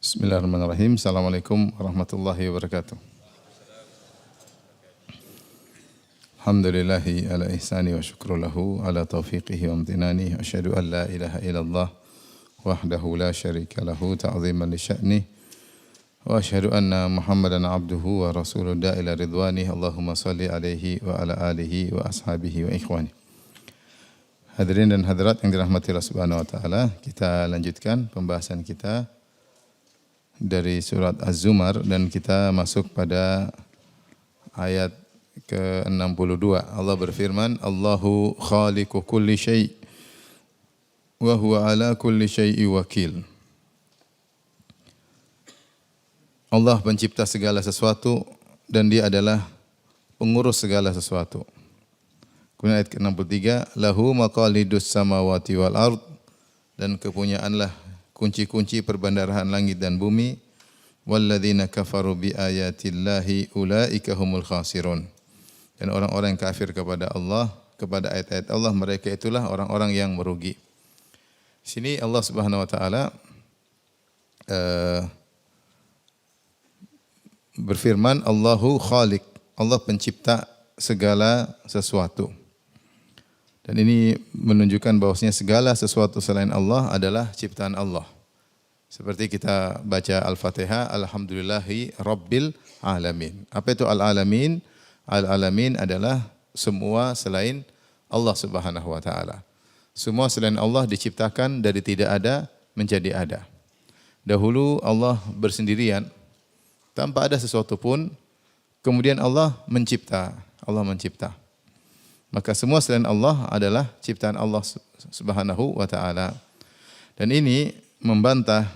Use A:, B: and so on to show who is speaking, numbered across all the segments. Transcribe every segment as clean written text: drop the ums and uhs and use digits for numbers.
A: Bismillahirrahmanirrahim. Assalamualaikum warahmatullahi wabarakatuh. Alhamdulillahi ala ihsani wa syukru lahu ala taufiqihi wa amtinani. Asyhadu an la ilaha illallah wahdahu la syarika lahu ta'ziman li sya'nih. Wa asyhadu anna Muhammadan abduhu wa rasuluhu ila ridwani. Allahumma salli alaihi wa ala alihi wa ashabihi wa ikhwani. Hadirin dan hadirat yang dirahmati Allah Subhanahu wa taala, kita lanjutkan pembahasan kita dari surat Az-Zumar dan kita masuk pada ayat ke-62. Allah berfirman, Allahu khaliqu kulli syai' wa huwa ala kulli syai'i wakil. Allah pencipta segala sesuatu dan dia adalah pengurus segala sesuatu. Kemudian ayat ke-63, lahu maqalidus samawati wal ard, dan kepunyaanlah kunci-kunci perbendaharaan langit dan bumi. Walladzina kafaru bi ayatillahi ulaika humul khasirun. Dan orang-orang yang kafir kepada Allah, kepada ayat-ayat Allah, mereka itulah orang-orang yang merugi. Sini Allah Subhanahu wa taala berfirman, Allahu khaliq, Allah pencipta segala sesuatu. Dan ini menunjukkan bahwasanya segala sesuatu selain Allah adalah ciptaan Allah. Seperti kita baca Al-Fatihah, Alhamdulillahi Rabbil Alamin. Apa itu Al-Alamin? Al-Alamin adalah semua selain Allah Subhanahu wa taala. Semua selain Allah diciptakan dari tidak ada menjadi ada. Dahulu Allah bersendirian tanpa ada sesuatu pun, kemudian Allah mencipta. Maka semua selain Allah adalah ciptaan Allah Subhanahu wa taala. Dan ini membantah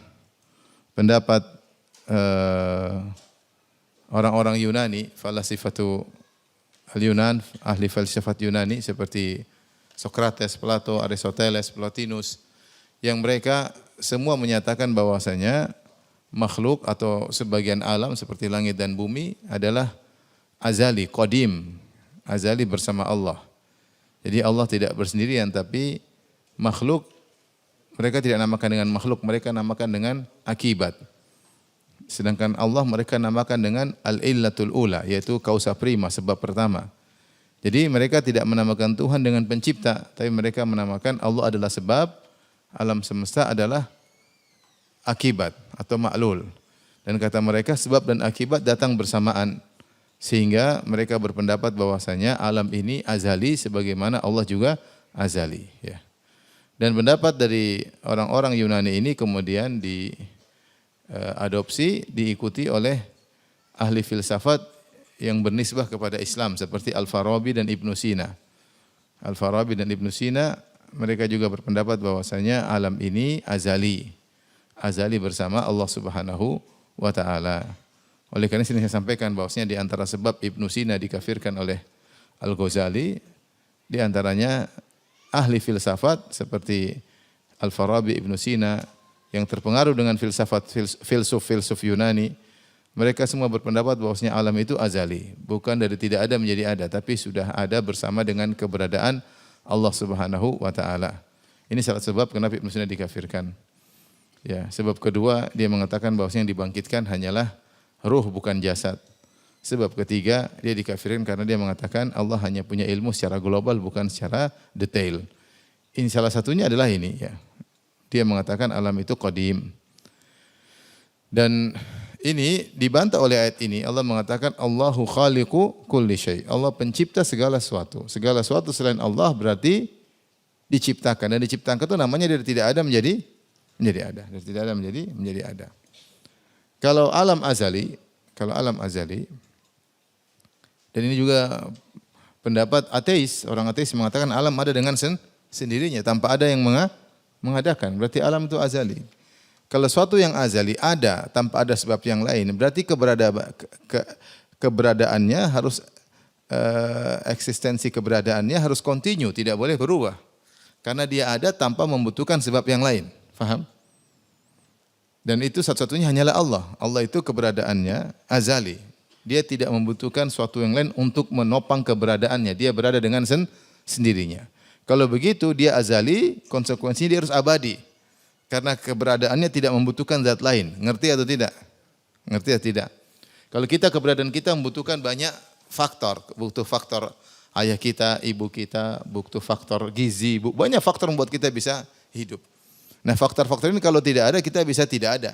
A: pendapat orang-orang Yunani, falasifatu al-Yunan, ahli filsafat Yunani seperti Sokrates, Plato, Aristoteles, Plotinus, yang mereka semua menyatakan bahwasanya makhluk atau sebagian alam seperti langit dan bumi adalah azali, qadim, azali bersama Allah. Jadi Allah tidak bersendirian, tapi makhluk mereka tidak namakan dengan makhluk, mereka namakan dengan akibat. Sedangkan Allah mereka namakan dengan al-illatul ula, yaitu kausa prima, sebab pertama. Jadi mereka tidak menamakan Tuhan dengan pencipta, tapi mereka menamakan Allah adalah sebab, alam semesta adalah akibat atau ma'lul. Dan kata mereka sebab dan akibat datang bersamaan. Sehingga mereka berpendapat bahwasanya alam ini azali sebagaimana Allah juga azali. Ya. Dan pendapat dari orang-orang Yunani ini kemudian diadopsi, diikuti oleh ahli filsafat yang bernisbah kepada Islam seperti Al-Farabi dan Ibnu Sina. Al-Farabi dan Ibnu Sina mereka juga berpendapat bahwasanya alam ini azali bersama Allah Subhanahu wa taala. Oleh karena ini saya sampaikan bahwasanya di antara sebab Ibnu Sina dikafirkan oleh Al-Ghazali, di antaranya ahli filsafat seperti Al-Farabi, Ibnu Sina yang terpengaruh dengan filsuf Yunani, mereka semua berpendapat bahwasanya alam itu azali, bukan dari tidak ada menjadi ada, tapi sudah ada bersama dengan keberadaan Allah Subhanahu wa taala. Ini salah sebab kenapa Ibnu Sina dikafirkan. Ya, sebab kedua dia mengatakan bahwasanya yang dibangkitkan hanyalah ruh bukan jasad. Sebab ketiga dia dikafirkan karena dia mengatakan Allah hanya punya ilmu secara global bukan secara detail. Ini salah satunya adalah ini ya. Dia mengatakan alam itu qadim. Dan ini dibantah oleh ayat ini. Allah mengatakan Allahu khaliqu kulli syai'. Allah pencipta segala sesuatu. Segala sesuatu selain Allah berarti diciptakan, dan diciptakan itu namanya dari tidak ada menjadi ada. Dari tidak ada menjadi ada. Kalau alam azali, dan ini juga pendapat ateis, orang ateis mengatakan alam ada dengan sendirinya tanpa ada yang mengadakan, berarti alam itu azali. Kalau suatu yang azali ada tanpa ada sebab yang lain, berarti keberadaannya harus eksistensi keberadaannya harus kontinu, tidak boleh berubah. Karena dia ada tanpa membutuhkan sebab yang lain. Faham? Dan itu satu-satunya hanyalah Allah. Allah itu keberadaannya azali. Dia tidak membutuhkan suatu yang lain untuk menopang keberadaannya. Dia berada dengan sendirinya. Kalau begitu dia azali, konsekuensinya dia harus abadi. Karena keberadaannya tidak membutuhkan zat lain. Ngerti atau tidak? Ngerti atau tidak? Kalau kita keberadaan kita membutuhkan banyak faktor. Butuh faktor ayah kita, ibu kita, butuh faktor gizi. Banyak faktor membuat kita bisa hidup. Nah faktor-faktor ini kalau tidak ada kita bisa tidak ada.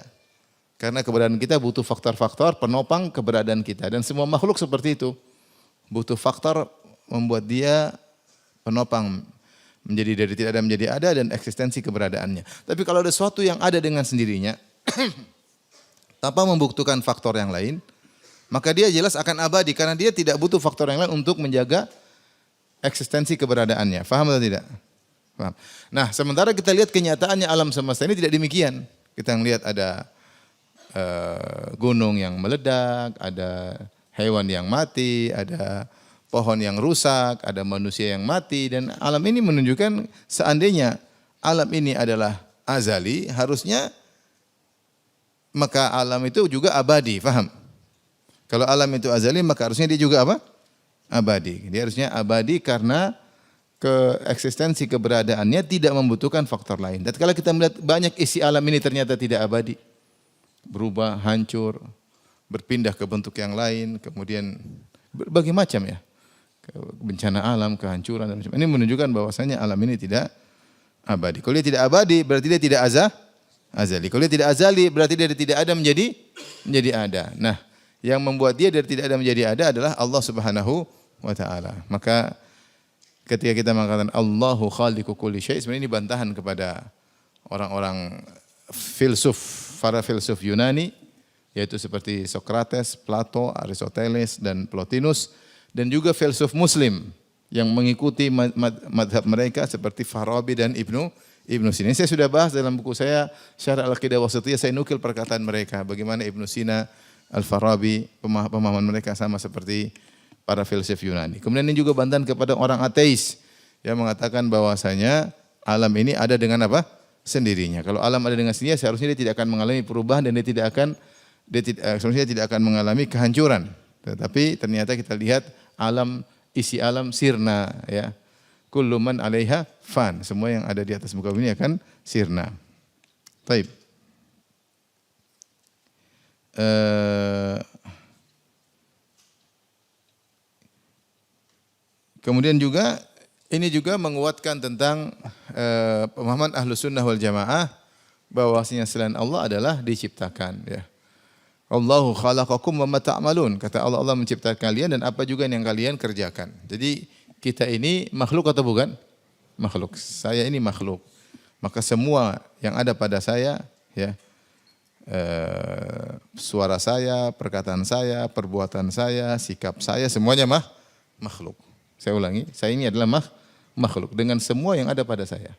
A: Karena keberadaan kita butuh faktor-faktor penopang keberadaan kita. Dan semua makhluk seperti itu. Butuh faktor membuat dia penopang. Menjadi dari tidak ada menjadi ada dan eksistensi keberadaannya. Tapi kalau ada sesuatu yang ada dengan sendirinya, tanpa membutuhkan faktor yang lain, maka dia jelas akan abadi karena dia tidak butuh faktor yang lain untuk menjaga eksistensi keberadaannya. Faham atau tidak? Faham. Nah, sementara kita lihat kenyataannya alam semesta ini tidak demikian. Kita melihat ada gunung yang meledak, ada hewan yang mati, ada pohon yang rusak, ada manusia yang mati, dan alam ini menunjukkan seandainya alam ini adalah azali, harusnya maka alam itu juga abadi, faham? Kalau alam itu azali, maka harusnya dia juga apa? Abadi. Dia harusnya abadi karena eksistensi keberadaannya tidak membutuhkan faktor lain. Dan kalau kita melihat banyak isi alam ini ternyata tidak abadi, berubah, hancur, berpindah ke bentuk yang lain, kemudian berbagai macam ya. Bencana alam, kehancuran dan macam ini menunjukkan bahwasanya alam ini tidak abadi. Kalau dia tidak abadi berarti dia tidak azali. Kalau dia tidak azali berarti dia tidak ada menjadi ada. Nah, yang membuat dia dari tidak ada menjadi ada adalah Allah Subhanahu wa taala. Maka ketika kita mengatakan Allahu khaliqu kulli syai', sebenarnya ini bantahan kepada orang-orang para filsuf Yunani, yaitu seperti Socrates, Plato, Aristoteles dan Plotinus, dan juga filsuf Muslim yang mengikuti madhab mereka seperti Farabi dan Ibnu Sina. Saya sudah bahas dalam buku saya Syarah Al-Aqidah Wasithiyah, saya nukil perkataan mereka bagaimana Ibnu Sina, Al-Farabi pemahaman mereka sama seperti para filsuf Yunani. Kemudian ini juga bantahan kepada orang ateis yang mengatakan bahwasanya alam ini ada dengan apa? Sendirinya. Kalau alam ada dengan sendirinya seharusnya dia tidak akan mengalami perubahan dan dia seharusnya tidak akan mengalami kehancuran. Tetapi ternyata kita lihat isi alam sirna ya. Kullu man 'alaiha fan. Semua yang ada di atas muka bumi akan sirna. Baik. Kemudian juga ini juga menguatkan tentang pemahaman Ahlus Sunnah wal Jamaah bahwasanya selain Allah adalah diciptakan ya. Allahu khalaqakum wa ma ta'malun. Kata Allah, Allah menciptakan kalian dan apa juga yang kalian kerjakan. Jadi kita ini makhluk atau bukan? Makhluk. Saya ini makhluk. Maka semua yang ada pada saya, ya, suara saya, perkataan saya, perbuatan saya, sikap saya, semuanya makhluk. Saya ulangi, saya ini adalah makhluk dengan semua yang ada pada saya.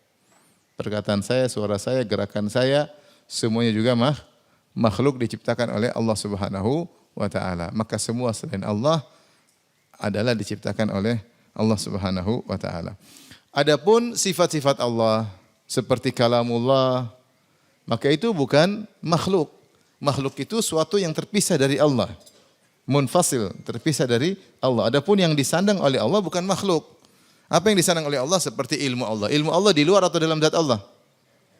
A: Perkataan saya, suara saya, gerakan saya, semuanya juga makhluk diciptakan oleh Allah Subhanahu wa taala. Maka semua selain Allah adalah diciptakan oleh Allah Subhanahu wa taala. Adapun sifat-sifat Allah seperti kalamullah, maka itu bukan makhluk. Makhluk itu suatu yang terpisah dari Allah. Munfasil, terpisah dari Allah. Adapun yang disandang oleh Allah bukan makhluk. Apa yang disandang oleh Allah seperti ilmu Allah. Ilmu Allah di luar atau dalam zat Allah?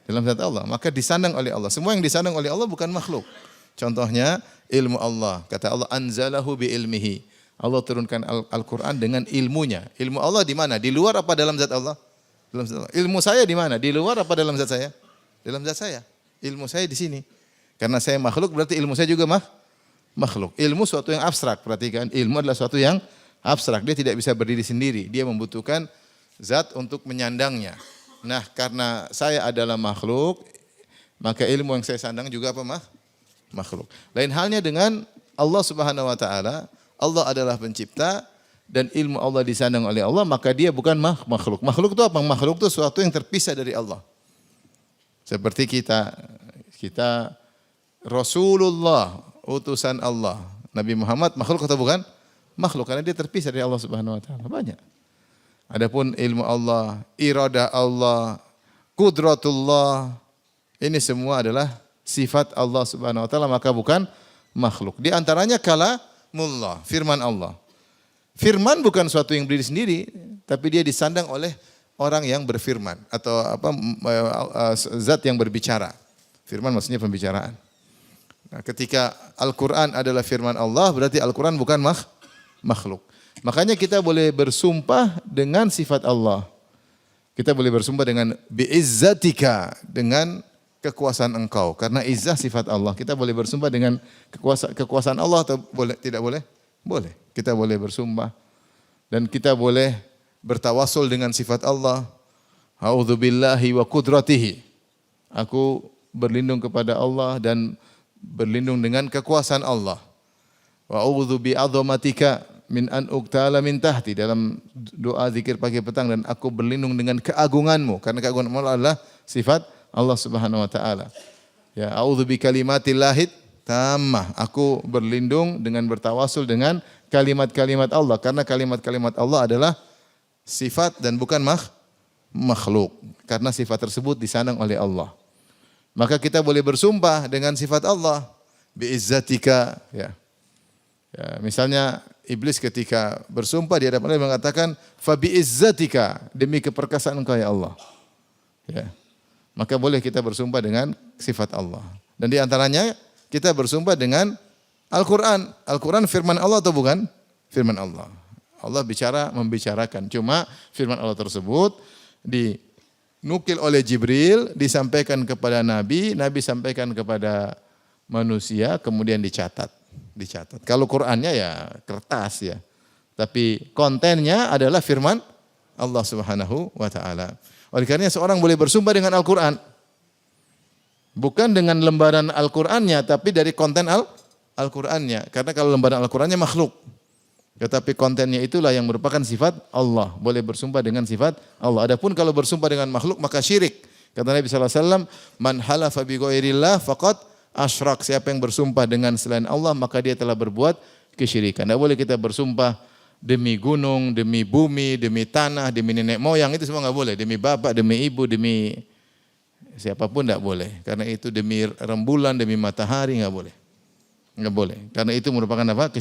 A: Dalam zat Allah, maka disandang oleh Allah. Semua yang disandang oleh Allah bukan makhluk. Contohnya ilmu Allah. Kata Allah, anzalahu bi ilmihi. Allah turunkan Al-Quran dengan ilmunya. Ilmu Allah di mana? Di luar apa dalam zat Allah? Dalam zat Allah. Ilmu saya di mana? Di luar apa dalam zat saya? Dalam zat saya. Ilmu saya di sini. Karena saya makhluk berarti ilmu saya juga makhluk. Ilmu suatu yang abstrak. Perhatikan, ilmu adalah suatu yang abstrak. Dia tidak bisa berdiri sendiri. Dia membutuhkan zat untuk menyandangnya. Nah, karena saya adalah makhluk, maka ilmu yang saya sandang juga apa? Makhluk. Lain halnya dengan Allah Subhanahu wa taala. Allah adalah pencipta dan ilmu Allah disandang oleh Allah, maka dia bukan makhluk. Makhluk itu apa? Makhluk itu sesuatu yang terpisah dari Allah. Seperti kita Rasulullah, utusan Allah. Nabi Muhammad makhluk atau bukan? Makhluk karena dia terpisah dari Allah Subhanahu wa taala. Banyak. Adapun ilmu Allah, iradah Allah, qudratullah, ini semua adalah sifat Allah Subhanahu wa taala, maka bukan makhluk. Di antaranya kalamullah, firman Allah. Firman bukan suatu yang berdiri sendiri, tapi dia disandang oleh orang yang berfirman atau zat yang berbicara. Firman maksudnya pembicaraan. Nah, ketika Al-Quran adalah firman Allah, berarti Al-Quran bukan makhluk. Makanya kita boleh bersumpah dengan sifat Allah. Kita boleh bersumpah dengan biizzatika, dengan kekuasaan engkau. Karena izzah sifat Allah. Kita boleh bersumpah dengan kekuasaan Allah atau boleh, tidak boleh? Boleh. Kita boleh bersumpah. Dan kita boleh bertawasul dengan sifat Allah. A'udzubillahi wa qudratihi. Aku berlindung kepada Allah dan berlindung dengan kekuasaan Allah. Wa a'udzu bi'azamatika min an uqtala min tahti, dalam doa zikir pagi petang, dan aku berlindung dengan keagunganmu, karena keagungan Allah adalah sifat Allah Subhanahu wa taala. Ya, a'udzu bikalimatillahi tammah, aku berlindung dengan bertawasul dengan kalimat-kalimat Allah, karena kalimat-kalimat Allah adalah sifat dan bukan makhluk, karena sifat tersebut disandang oleh Allah. Maka kita boleh bersumpah dengan sifat Allah, biizzatika, ya. Ya, misalnya iblis ketika bersumpah di hadapan Allah mengatakan fa biizzatika, demi keperkasaan Engkau ya Allah. Ya. Maka boleh kita bersumpah dengan sifat Allah. Dan di antaranya kita bersumpah dengan Al-Qur'an. Al-Qur'an firman Allah atau bukan? Firman Allah. Allah bicara, membicarakan. Cuma firman Allah tersebut dinukil oleh Jibril, disampaikan kepada Nabi, Nabi sampaikan kepada manusia, kemudian dicatat. Kalau Qur'annya ya kertas ya. Tapi kontennya adalah firman Allah Subhanahu wa taala. Oleh karena seorang boleh bersumpah dengan Al-Qur'an. Bukan dengan lembaran Al-Qur'annya, tapi dari konten Al-Qur'annya. Karena kalau lembaran Al-Qur'annya makhluk. Tetapi kontennya itulah yang merupakan sifat Allah. Boleh bersumpah dengan sifat Allah. Adapun kalau bersumpah dengan makhluk maka syirik. Kata Nabi sallallahu alaihi wasallam, "Man halafa bi ghairillah faqad asyrak." Siapa yang bersumpah dengan selain Allah maka dia telah berbuat kesyirikan. Tidak boleh kita bersumpah demi gunung, demi bumi, demi tanah, demi nenek moyang, itu semua enggak boleh. Demi bapak, demi ibu, demi siapapun tidak boleh. Karena itu demi rembulan, demi matahari enggak boleh. Enggak boleh. Karena itu merupakan apa?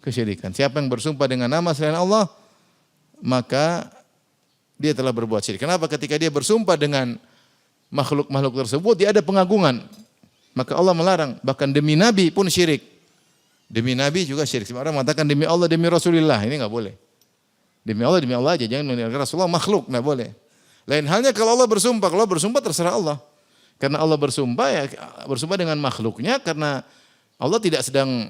A: Kesyirikan. Siapa yang bersumpah dengan nama selain Allah, maka dia telah berbuat syirik. Kenapa? Ketika dia bersumpah dengan makhluk-makhluk tersebut, dia ada pengagungan. Maka Allah melarang. Bahkan demi Nabi pun syirik. Demi Nabi juga syirik. Semua orang mengatakan demi Allah, demi Rasulullah. Ini enggak boleh. Demi Allah aja. Jangan mengatakan Rasulullah makhluk. Enggak boleh. Lain halnya kalau Allah bersumpah. Kalau Allah bersumpah terserah Allah. Karena Allah bersumpah ya bersumpah dengan makhluknya, karena Allah tidak sedang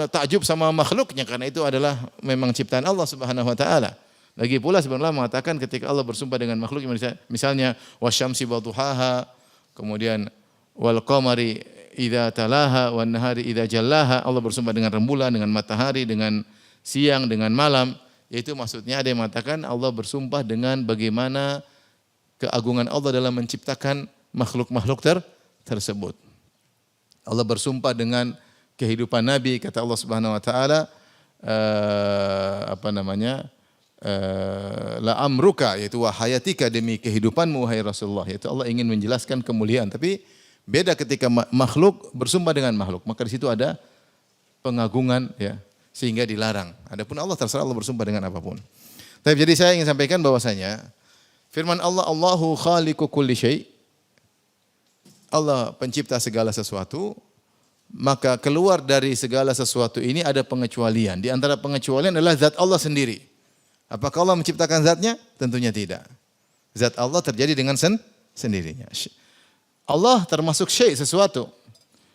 A: takjub sama makhluknya, karena itu adalah memang ciptaan Allah Subhanahu wa taala. Lagi pula sebenarnya mengatakan ketika Allah bersumpah dengan makhluk, misalnya wasyamsi wa duhaha, kemudian wal qamari idza talaha wan nahari idza jallaha, Allah bersumpah dengan rembulan, dengan matahari, dengan siang, dengan malam. Yaitu maksudnya ada yang mengatakan Allah bersumpah dengan bagaimana keagungan Allah dalam menciptakan makhluk-makhluk tersebut. Allah bersumpah dengan kehidupan Nabi, kata Allah Subhanahu wa taala, la amruka, yaitu wahayatika, demi kehidupanmu wahai Rasulullah, yaitu Allah ingin menjelaskan kemuliaan. Tapi beda ketika makhluk bersumpah dengan makhluk, maka di situ ada pengagungan ya, sehingga dilarang. Adapun Allah terserah Allah bersumpah dengan apapun. Tapi jadi saya ingin sampaikan bahwasanya firman Allah, Allahu khaliqu kulli syai', Allah pencipta segala sesuatu. Maka keluar dari segala sesuatu ini ada pengecualian. Di antara pengecualian adalah zat Allah sendiri. Apakah Allah menciptakan zatnya? Tentunya tidak. Zat Allah terjadi dengan sendirinya. Allah termasuk syai', sesuatu.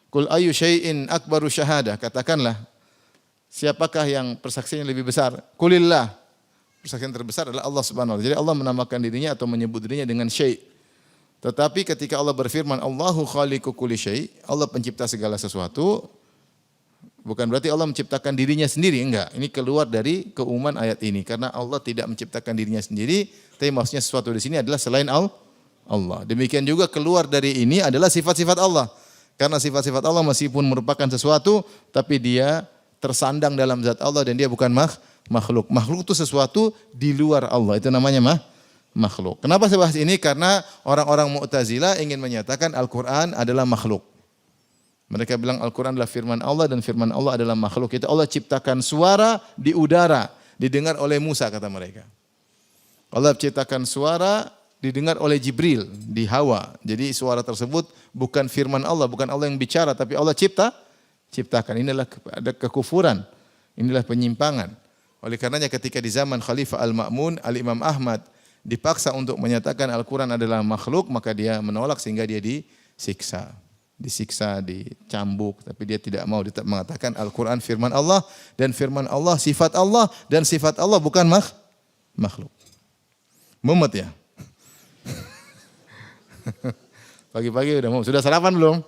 A: Qul ayyu syai'in akbaru syahadah. Katakanlah, siapakah yang persaksiannya lebih besar? Qulillah. Persaksian terbesar adalah Allah Subhanahu wa taala. Jadi Allah menamakan dirinya atau menyebut dirinya dengan syai'. Tetapi ketika Allah berfirman Allahu khaliqu kulli syai', Allah pencipta segala sesuatu, bukan berarti Allah menciptakan dirinya sendiri, enggak. Ini keluar dari keumuman ayat ini, karena Allah tidak menciptakan dirinya sendiri, tapi maksudnya sesuatu di sini adalah selain Allah. Demikian juga keluar dari ini adalah sifat-sifat Allah. Karena sifat-sifat Allah meskipun merupakan sesuatu, tapi dia tersandang dalam zat Allah dan dia bukan makhluk. Makhluk itu sesuatu di luar Allah, itu namanya makhluk. Kenapa saya bahas ini? Karena orang-orang Mu'tazilah ingin menyatakan Al-Quran adalah makhluk. Mereka bilang Al-Quran adalah firman Allah dan firman Allah adalah makhluk. Itu Allah ciptakan suara di udara, didengar oleh Musa, kata mereka. Allah ciptakan suara didengar oleh Jibril di Hawa. Jadi suara tersebut bukan firman Allah, bukan Allah yang bicara, tapi Allah ciptakan. Inilah ada kekufuran, inilah penyimpangan. Oleh karenanya ketika di zaman Khalifah Al-Ma'mun, Al-Imam Ahmad dipaksa untuk menyatakan Al-Quran adalah makhluk, maka dia menolak sehingga dia disiksa, dicambuk, tapi dia tidak mau, dia tetap mengatakan Al-Quran firman Allah, dan firman Allah sifat Allah, dan sifat Allah bukan makhluk. Mumet ya? Pagi-pagi udah mau. Sudah sarapan belum?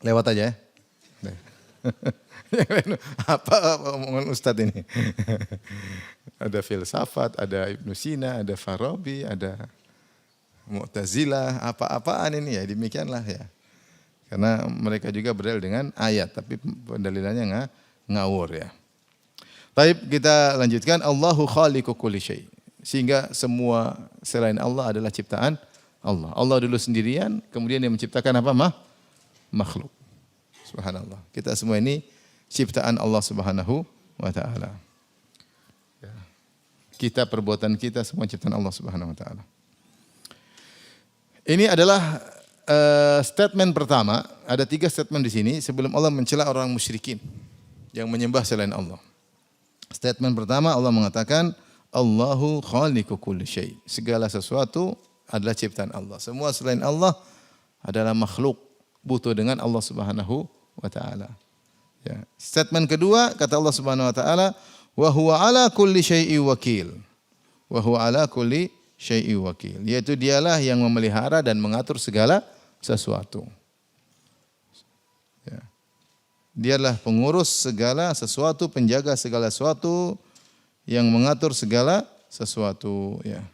A: Lewat aja ya. Apa omongan Ustadz ini? Ada filsafat, ada Ibnu Sina, ada Farabi, ada Mu'tazilah, apa-apaan ini ya, demikianlah ya. Karena mereka juga berdalil dengan ayat, tapi pendalilannya ngawur ya. Baik, kita lanjutkan. Allahu khaliqu kulli syai. Sehingga semua selain Allah adalah ciptaan Allah. Allah dulu sendirian, kemudian dia menciptakan apa? Makhluk. Subhanallah. Kita semua ini ciptaan Allah Subhanahu wa taala. Ya. Kita, perbuatan kita semua ciptaan Allah Subhanahu wa taala. Ini adalah statement pertama. Ada 3 statement di sini sebelum Allah mencela orang musyrikin yang menyembah selain Allah. Statement pertama, Allah mengatakan Allahu khaliqu kulli syai. Segala sesuatu adalah ciptaan Allah. Semua selain Allah adalah makhluk, butuh dengan Allah Subhanahu wa taala. Ya. Statement kedua, kata Allah Subhanahu wa taala, wa huwa ala kulli syai'in wakil. Wa huwa ala kulli syai'in wakil. Yaitu dialah yang memelihara dan mengatur segala sesuatu. Ya. Dialah pengurus segala sesuatu, penjaga segala sesuatu, yang mengatur segala sesuatu. Ya.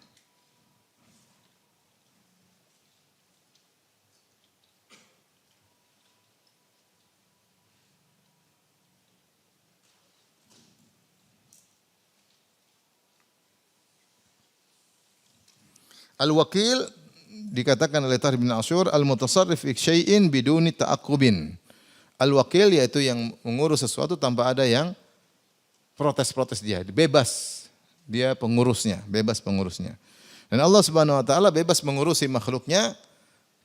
A: Al-wakil dikatakan oleh Tahir bin Ashur al-mutasarrif fi syai'in biduni ta'aqqubin. Al-wakil yaitu yang mengurus sesuatu tanpa ada yang protes-protes dia, bebas. Dia pengurusnya, bebas pengurusnya. Dan Allah Subhanahu wa taala bebas mengurusi makhluknya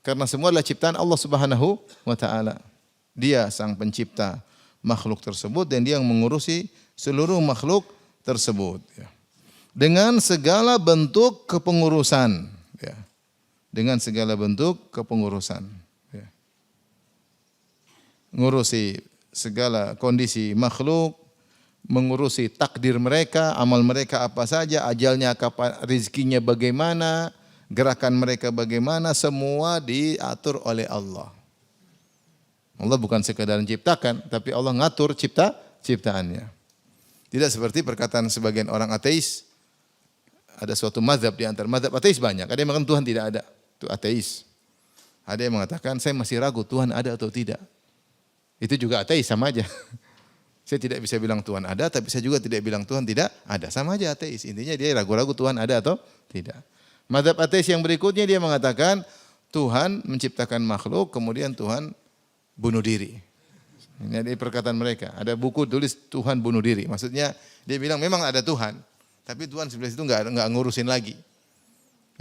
A: karena semua adalah ciptaan Allah Subhanahu wa taala. Dia sang pencipta makhluk tersebut dan dia yang mengurusi seluruh makhluk tersebut. Dengan segala bentuk kepengurusan. Ya. Dengan segala bentuk kepengurusan. Ya. Ngurusi segala kondisi makhluk, mengurusi takdir mereka, amal mereka apa saja, ajalnya kapan, rizkinya bagaimana, gerakan mereka bagaimana, semua diatur oleh Allah. Allah bukan sekadar menciptakan, tapi Allah ngatur ciptaannya. Tidak seperti perkataan sebagian orang ateis. Ada suatu mazhab di antara mazhab ateis banyak. Ada yang mengatakan Tuhan tidak ada, itu ateis. Ada yang mengatakan saya masih ragu Tuhan ada atau tidak. Itu juga ateis, sama aja. Saya tidak bisa bilang Tuhan ada, tapi saya juga tidak bilang Tuhan tidak ada. Sama aja ateis. Intinya dia ragu-ragu Tuhan ada atau tidak. Mazhab ateis yang berikutnya dia mengatakan Tuhan menciptakan makhluk, kemudian Tuhan bunuh diri. Ini ada perkataan mereka. Ada buku tulis Tuhan bunuh diri. Maksudnya dia bilang memang ada Tuhan, tapi Tuhan sebelah situ enggak ngurusin lagi.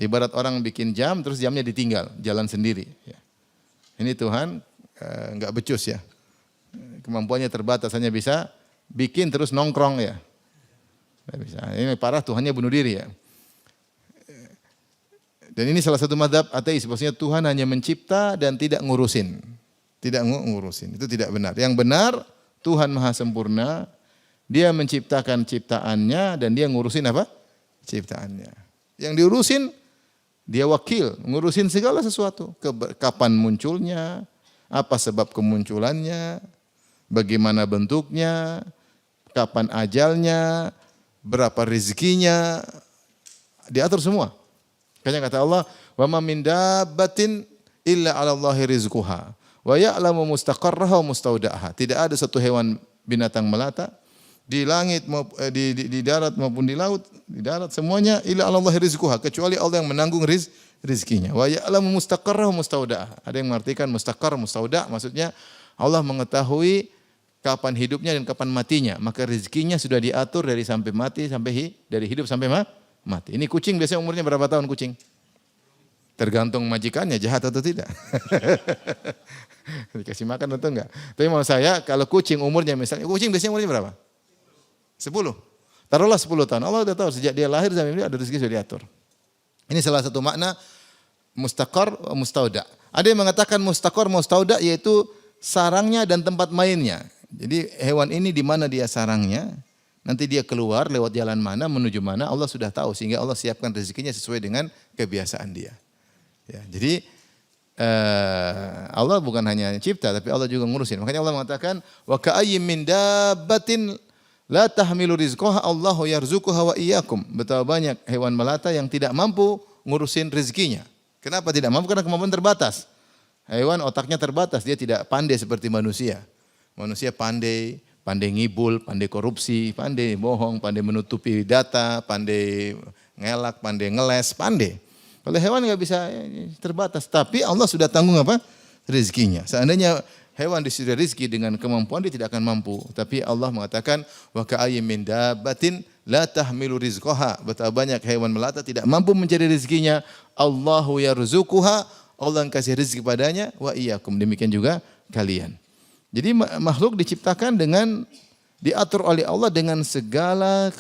A: Ibarat orang bikin jam, terus jamnya ditinggal, jalan sendiri. Ini Tuhan enggak becus ya. Kemampuannya terbatas, hanya bisa bikin terus nongkrong ya. Tidak bisa. Ini parah, Tuhannya bunuh diri ya. Dan ini salah satu mazhab ateis, maksudnya Tuhan hanya mencipta dan tidak ngurusin. Tidak ngurusin, itu tidak benar. Yang benar, Tuhan Maha Sempurna, Dia menciptakan ciptaannya dan Dia ngurusin apa? Ciptaannya. Yang diurusin, Dia wakil, ngurusin segala sesuatu. Kapan munculnya, apa sebab kemunculannya, bagaimana bentuknya, kapan ajalnya, berapa rezekinya, diatur semua. Makanya kata Allah, "Wa ma min dabbatin illa 'ala Allahi rizquha wa ya'lamu mustaqarraha wa mustaudaha." Tidak ada satu hewan binatang melata di langit di darat maupun di laut, di darat semuanya illa 'ala Allahi rizquha, kecuali Allah yang menanggung rizkinya. Wa ya'lamu mustaqarraha wa mustaudaha. Ada yang mengartikan mustaqar, mustauda, maksudnya Allah mengetahui kapan hidupnya dan kapan matinya. Maka rezekinya sudah diatur dari sampai mati dari hidup sampai mati. Ini kucing biasanya umurnya berapa tahun kucing? Tergantung majikannya jahat atau tidak. Dikasih makan atau enggak. Tapi mau saya kalau kucing umurnya misalnya, kucing biasanya umurnya berapa? 10. Taruhlah 10 tahun. Allah sudah tahu sejak dia lahir sampai ini ada rezeki sudah diatur. Ini salah satu makna mustaqar, mustauda. Ada yang mengatakan mustaqar, mustauda yaitu sarangnya dan tempat mainnya. Jadi hewan ini di mana dia sarangnya, nanti dia keluar lewat jalan mana, menuju mana, Allah sudah tahu sehingga Allah siapkan rezekinya sesuai dengan kebiasaan dia. Ya, jadi Allah bukan hanya cipta tapi Allah juga ngurusin. Makanya Allah mengatakan wa ka'ayyim min dabbatin la tahmilu rizqaha Allahu yarzuquha wa iyyakum. Betapa banyak hewan melata yang tidak mampu ngurusin rezekinya. Kenapa tidak mampu? Karena kemampuan terbatas. Hewan otaknya terbatas, dia tidak pandai seperti manusia. Manusia pandai ngibul, pandai korupsi, pandai bohong, pandai menutupi data, pandai ngelak, pandai ngeles, pandai. Kalau hewan nggak bisa, terbatas. Tapi Allah sudah tanggung apa? Rezekinya. Seandainya hewan disuruh rezeki dengan kemampuan dia tidak akan mampu. Tapi Allah mengatakan wa ka'ayyim min dabbatin la tahmilu rizqaha. Betapa banyak hewan melata tidak mampu mencari rezekinya. Allahu yarzuquha. Allah yang kasih rezeki padanya wa iyyakum. Demikian juga kalian. Jadi makhluk diciptakan dengan diatur oleh Allah dengan segala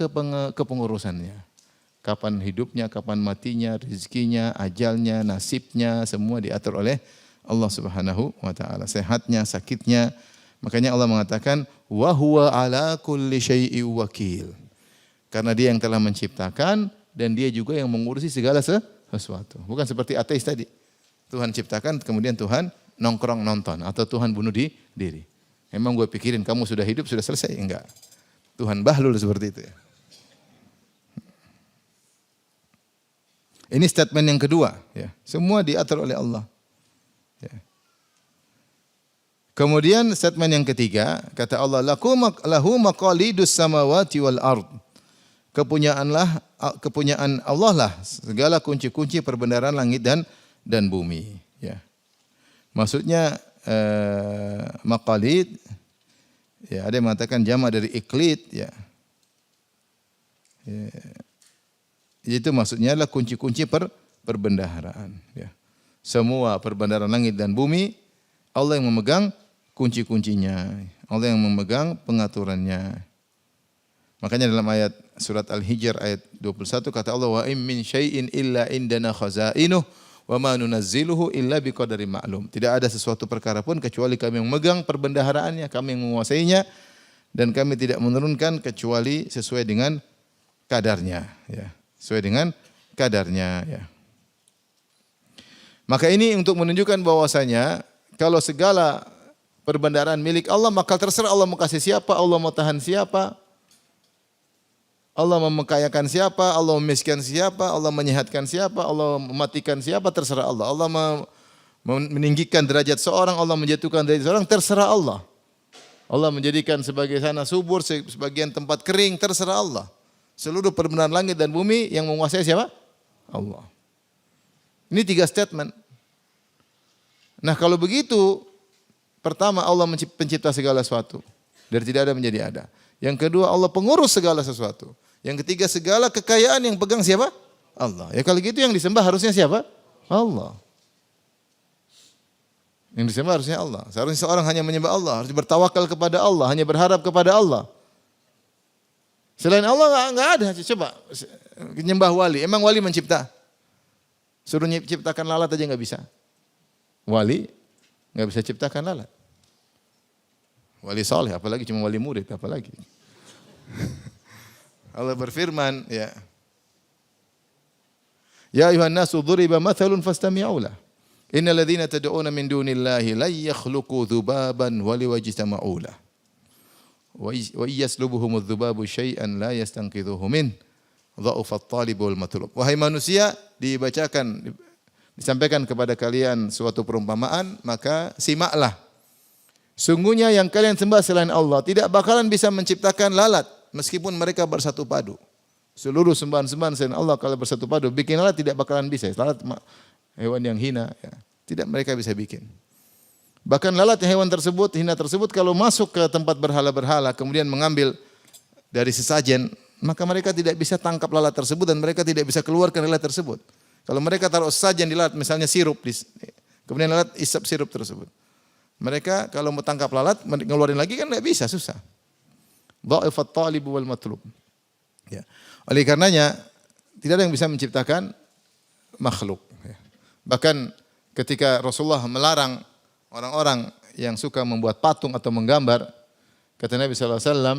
A: kepengurusannya. Kapan hidupnya, kapan matinya, rezekinya, ajalnya, nasibnya, semua diatur oleh Allah Subhanahu wa taala. Sehatnya, sakitnya. Makanya Allah mengatakan wa huwa ala kulli syai'in wakil. Karena dia yang telah menciptakan dan dia juga yang mengurusi segala sesuatu. Bukan seperti ateis tadi. Tuhan ciptakan kemudian Tuhan nongkrong nonton atau Tuhan bunuh diri. Emang gue pikirin kamu sudah hidup sudah selesai? Enggak. Tuhan bahlul seperti itu ya. Ini statement yang kedua, ya. Semua diatur oleh Allah. Ya. Kemudian statement yang ketiga, kata Allah, lahu maqalidus samawati wal ard. Kepunyaan Allah lah segala kunci-kunci perbendaharaan langit dan bumi. Ya. Maksudnya maqalid, ya ada yang mengatakan jamak dari iklid, ya. Ya. Itu maksudnya adalah kunci-kunci perbendaharaan. Ya. Semua perbendaharaan langit dan bumi, Allah yang memegang kunci-kuncinya. Allah yang memegang pengaturannya. Makanya dalam ayat surat Al-Hijr ayat 21 kata Allah, wa in min syai'in illa indana khazainuh wa ma nunazziluhu illa biqadari ma'lum. Tidak ada sesuatu perkara pun kecuali kami yang memegang perbendaharaannya, kami yang menguasainya dan kami tidak menurunkan kecuali sesuai dengan kadarnya, ya. Sesuai dengan kadarnya, ya. Maka ini untuk menunjukkan bahwasanya kalau segala perbendaharaan milik Allah maka terserah Allah mau kasih siapa, Allah mau tahan siapa, Allah memekayakan siapa, Allah memiskinkan siapa, Allah menyehatkan siapa, Allah mematikan siapa, terserah Allah. Allah meninggikan derajat seorang, Allah menjatuhkan derajat seorang, terserah Allah. Allah menjadikan sebagai sana subur, sebagian tempat kering, terserah Allah. Seluruh perbendaharaan langit dan bumi yang menguasai siapa? Allah. Ini 3 statement. Nah kalau begitu, pertama Allah pencipta segala sesuatu. Dari tidak ada menjadi ada. Yang kedua Allah pengurus segala sesuatu. Yang ketiga segala kekayaan yang pegang siapa? Allah. Ya kalau gitu yang disembah harusnya siapa? Allah. Yang disembah harusnya Allah. Seharusnya seorang hanya menyembah Allah. Harus bertawakal kepada Allah. Hanya berharap kepada Allah. Selain Allah enggak ada. Coba nyembah wali. Emang wali mencipta? Suruh ciptakan lalat aja enggak bisa. Wali enggak bisa ciptakan lalat. Wali saleh apalagi cuma wali murid apalagi. Allah berfirman, ya. Ya ayuhan nasu dhuriba mathalun fastami'u lah. Innal ladzina tad'una min dunillahi la yakhluqu dhubaban wa liwajtama'u lah. Wa yaslubuhumudz dzubabu syai'an la yastanqidhuhu min dha'ufat talib wal matlub. Wahai manusia, disampaikan kepada kalian suatu perumpamaan, maka simaklah. Sungguhnya yang kalian sembah selain Allah tidak bakalan bisa menciptakan lalat meskipun mereka bersatu padu. Seluruh sembahan-sembahan selain Allah kalau bersatu padu bikin lalat tidak bakalan bisa. Lalat hewan yang hina, ya. Tidak mereka bisa bikin. Bahkan lalat hewan tersebut, hina tersebut kalau masuk ke tempat berhala-berhala kemudian mengambil dari sesajen, maka mereka tidak bisa tangkap lalat tersebut dan mereka tidak bisa keluarkan lalat tersebut. Kalau mereka taruh sesajen di lalat, misalnya sirup, kemudian lalat isap sirup tersebut. Mereka kalau mau tangkap lalat, ngeluarin lagi kan tidak bisa, susah. Dha'ifat talib wal matlub. Ya. Oleh karenanya, tidak ada yang bisa menciptakan makhluk. Ya. Bahkan ketika Rasulullah melarang orang-orang yang suka membuat patung atau menggambar, kata Nabi SAW,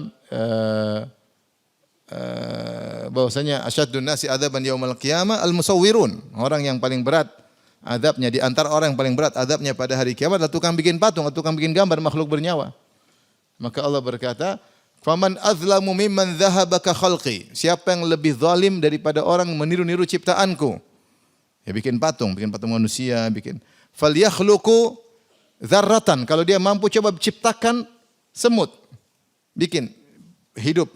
A: bahwasanya asyaddun nasi adzaban yaumal qiyamah al-musawwirun. Orang yang paling berat adabnya di antara orang yang paling berat adabnya pada hari kiamat adalah tukang bikin patung atau tukang bikin gambar makhluk bernyawa. Maka Allah berkata, "Faman azlamu mimman dhahaba ka khalqi." Siapa yang lebih zalim daripada orang meniru-niru ciptaanku? Ya bikin patung manusia, bikin. Falyakhluqu dzarratan. Kalau dia mampu coba ciptakan semut. Bikin hidup.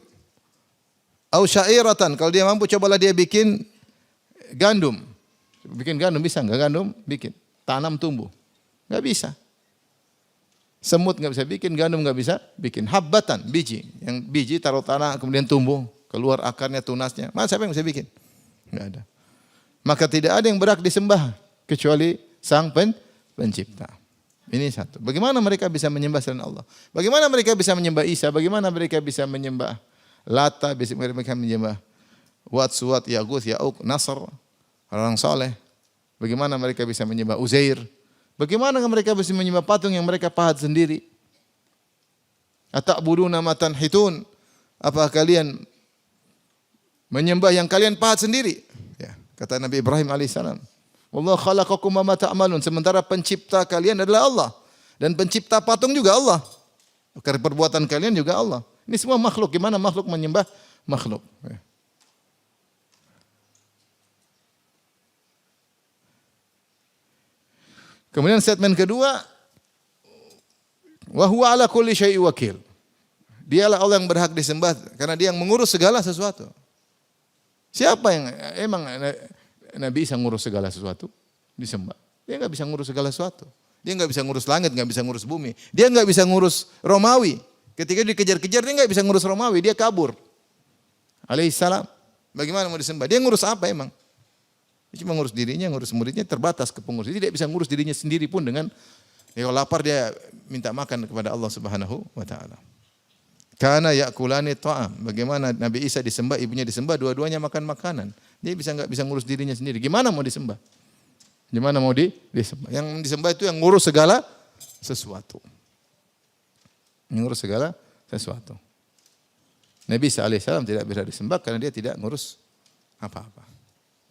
A: Au syairatan, kalau dia mampu cobalah dia bikin gandum. Bikin gandum bisa enggak? Gandum bikin. Tanam tumbuh. Enggak bisa. Semut enggak bisa bikin, gandum enggak bisa bikin. Habbatan, biji. Yang biji taruh tanah kemudian tumbuh, keluar akarnya, tunasnya. Mana siapa yang bisa bikin? Enggak ada. Maka tidak ada yang berhak disembah kecuali Sang Pencipta. Ini satu. Bagaimana mereka bisa menyembah selain Allah? Bagaimana mereka bisa menyembah Isa? Bagaimana mereka bisa menyembah Lata, mereka menyembah Wat, Suwat, Yaguth, Ya'uq, Nasr, orang saleh. Bagaimana mereka bisa menyembah Uzair? Bagaimana mereka bisa menyembah patung yang mereka pahat sendiri? Ata'buduna ma tanhitun? Apa kalian menyembah yang kalian pahat sendiri? Ya, kata Nabi Ibrahim alaihissalam. Wallahu khalaqakum wa ma ta'malun. Sementara pencipta kalian adalah Allah dan pencipta patung juga Allah. Karena perbuatan kalian juga Allah. Ini semua makhluk. Gimana makhluk menyembah makhluk? Kemudian statement kedua, wa huwa ala kulli syai'in wakil. Dialah Allah yang berhak disembah karena dia yang mengurus segala sesuatu. Siapa yang emang Nabi bisa ngurus segala sesuatu? Disembah. Dia enggak bisa ngurus segala sesuatu. Dia enggak bisa ngurus langit, enggak bisa ngurus bumi. Dia enggak bisa ngurus Romawi. Ketika dikejar-kejar dia enggak bisa ngurus Romawi, dia kabur. Alaihissalam. Bagaimana mau disembah? Dia ngurus apa emang? Dia cuma ngurus dirinya, ngurus muridnya, terbatas ke pengurus. Dia tidak bisa ngurus dirinya sendiri pun dengan kalau lapar dia minta makan kepada Allah Subhanahu wa taala. Kana yakulani ta'am. Bagaimana Nabi Isa disembah, ibunya disembah, dua-duanya makan makanan. Dia enggak bisa ngurus dirinya sendiri. Gimana mau disembah? Gimana mau disembah? Yang disembah itu yang ngurus segala sesuatu. Mengurus segala sesuatu. Nabi Isa alaihissalam tidak bisa disembah karena dia tidak ngurus apa-apa.